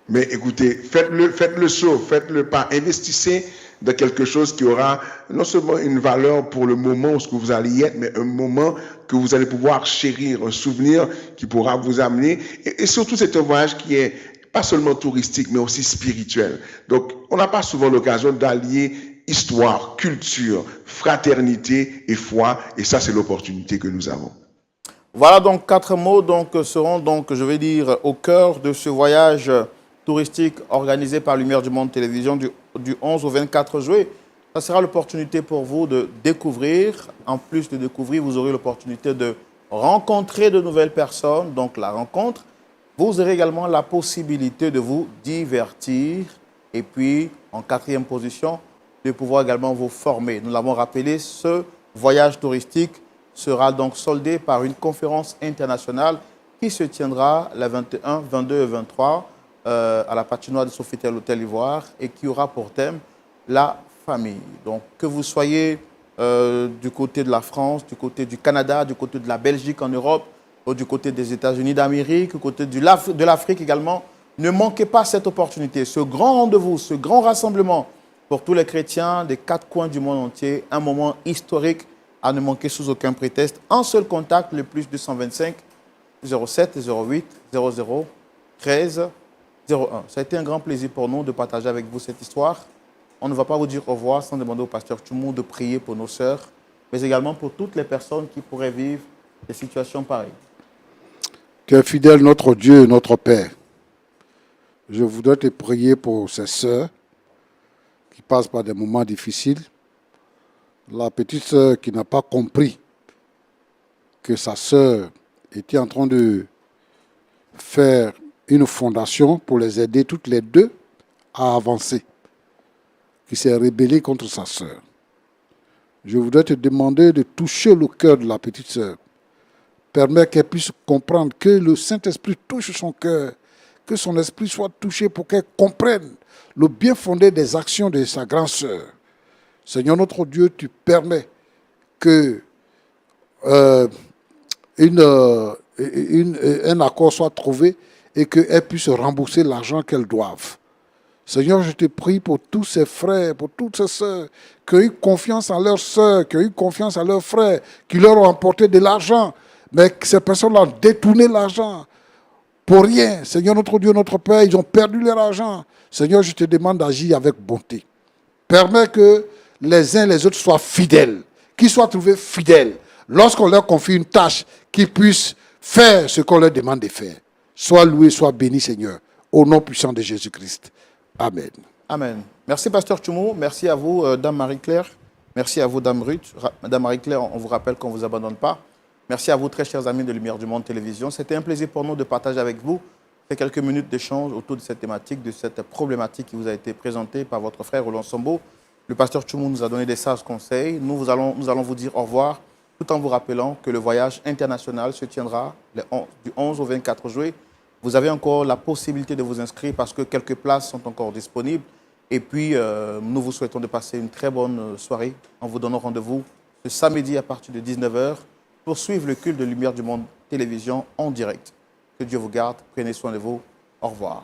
Mais écoutez, faites le saut, faites le pas, investissez dans quelque chose qui aura non seulement une valeur pour le moment où vous allez y être, mais un moment que vous allez pouvoir chérir, un souvenir qui pourra vous amener. Et surtout, c'est un voyage qui est pas seulement touristique, mais aussi spirituel. Donc, on n'a pas souvent l'occasion d'allier histoire, culture, fraternité et foi. Et ça, c'est l'opportunité que nous avons. Voilà donc 4 mots seront je vais dire, au cœur de ce voyage touristique organisé par Lumière du Monde Télévision du 11 au 24 juillet. Ça sera l'opportunité pour vous de découvrir. En plus de découvrir, vous aurez l'opportunité de rencontrer de nouvelles personnes. Donc la rencontre, vous aurez également la possibilité de vous divertir. Et puis, en 4e position, de pouvoir également vous former. Nous l'avons rappelé, ce voyage touristique sera donc soldé par une conférence internationale qui se tiendra les 21, 22 et 23 à la patinoire de Sofitel Hôtel Ivoire et qui aura pour thème la famille. Donc, que vous soyez du côté de la France, du côté du Canada, du côté de la Belgique en Europe, ou du côté des États-Unis d'Amérique, du côté de l'Afrique également, ne manquez pas cette opportunité, ce grand rendez-vous, ce grand rassemblement pour tous les chrétiens des 4 coins du monde entier, un moment historique à ne manquer sous aucun prétexte. Un seul contact, le plus 225 07 08 00 13 01. Ça a été un grand plaisir pour nous de partager avec vous cette histoire. On ne va pas vous dire au revoir sans demander au pasteur Tchoumou de prier pour nos sœurs, mais également pour toutes les personnes qui pourraient vivre des situations pareilles. Tu es fidèle, notre Dieu, notre Père. Je voudrais te prier pour ces sœurs qui passent par des moments difficiles. La petite sœur qui n'a pas compris que sa sœur était en train de faire une fondation pour les aider toutes les deux à avancer, qui s'est rébellée contre sa sœur. Je voudrais te demander de toucher le cœur de la petite sœur. Permets qu'elle puisse comprendre, que le Saint-Esprit touche son cœur, que son esprit soit touché pour qu'elle comprenne le bien fondé des actions de sa grande sœur. Seigneur notre Dieu, tu permets que un accord soit trouvé et qu'elle puisse rembourser l'argent qu'elle doive. Seigneur, je te prie pour tous ces frères, pour toutes ces sœurs qui ont eu confiance en leurs sœurs, qui ont eu confiance en leurs frères, qui leur ont apporté de l'argent, mais que ces personnes ont détourné l'argent pour rien. Seigneur notre Dieu, notre Père, ils ont perdu leur argent. Seigneur, je te demande d'agir avec bonté. Permets que les uns les autres soient fidèles, qu'ils soient trouvés fidèles. Lorsqu'on leur confie une tâche, qu'ils puissent faire ce qu'on leur demande de faire. Sois loué, sois béni, Seigneur, au nom puissant de Jésus-Christ. Amen. Amen. Merci, Pasteur Tchoumou. Merci à vous, Dame Marie-Claire. Merci à vous, Dame Ruth. Madame Marie-Claire, on vous rappelle qu'on ne vous abandonne pas. Merci à vous, très chers amis de Lumière du Monde Télévision. C'était un plaisir pour nous de partager avec vous ces quelques minutes d'échange autour de cette thématique, de cette problématique qui vous a été présentée par votre frère Roland Sombo. Le pasteur Tchoumou nous a donné des sages conseils. Nous allons vous dire au revoir, tout en vous rappelant que le voyage international se tiendra du 11 au 24 juillet. Vous avez encore la possibilité de vous inscrire parce que quelques places sont encore disponibles. Et puis, nous vous souhaitons de passer une très bonne soirée en vous donnant rendez-vous ce samedi à partir de 19h pour suivre le culte de Lumière du Monde Télévision en direct. Que Dieu vous garde, prenez soin de vous. Au revoir.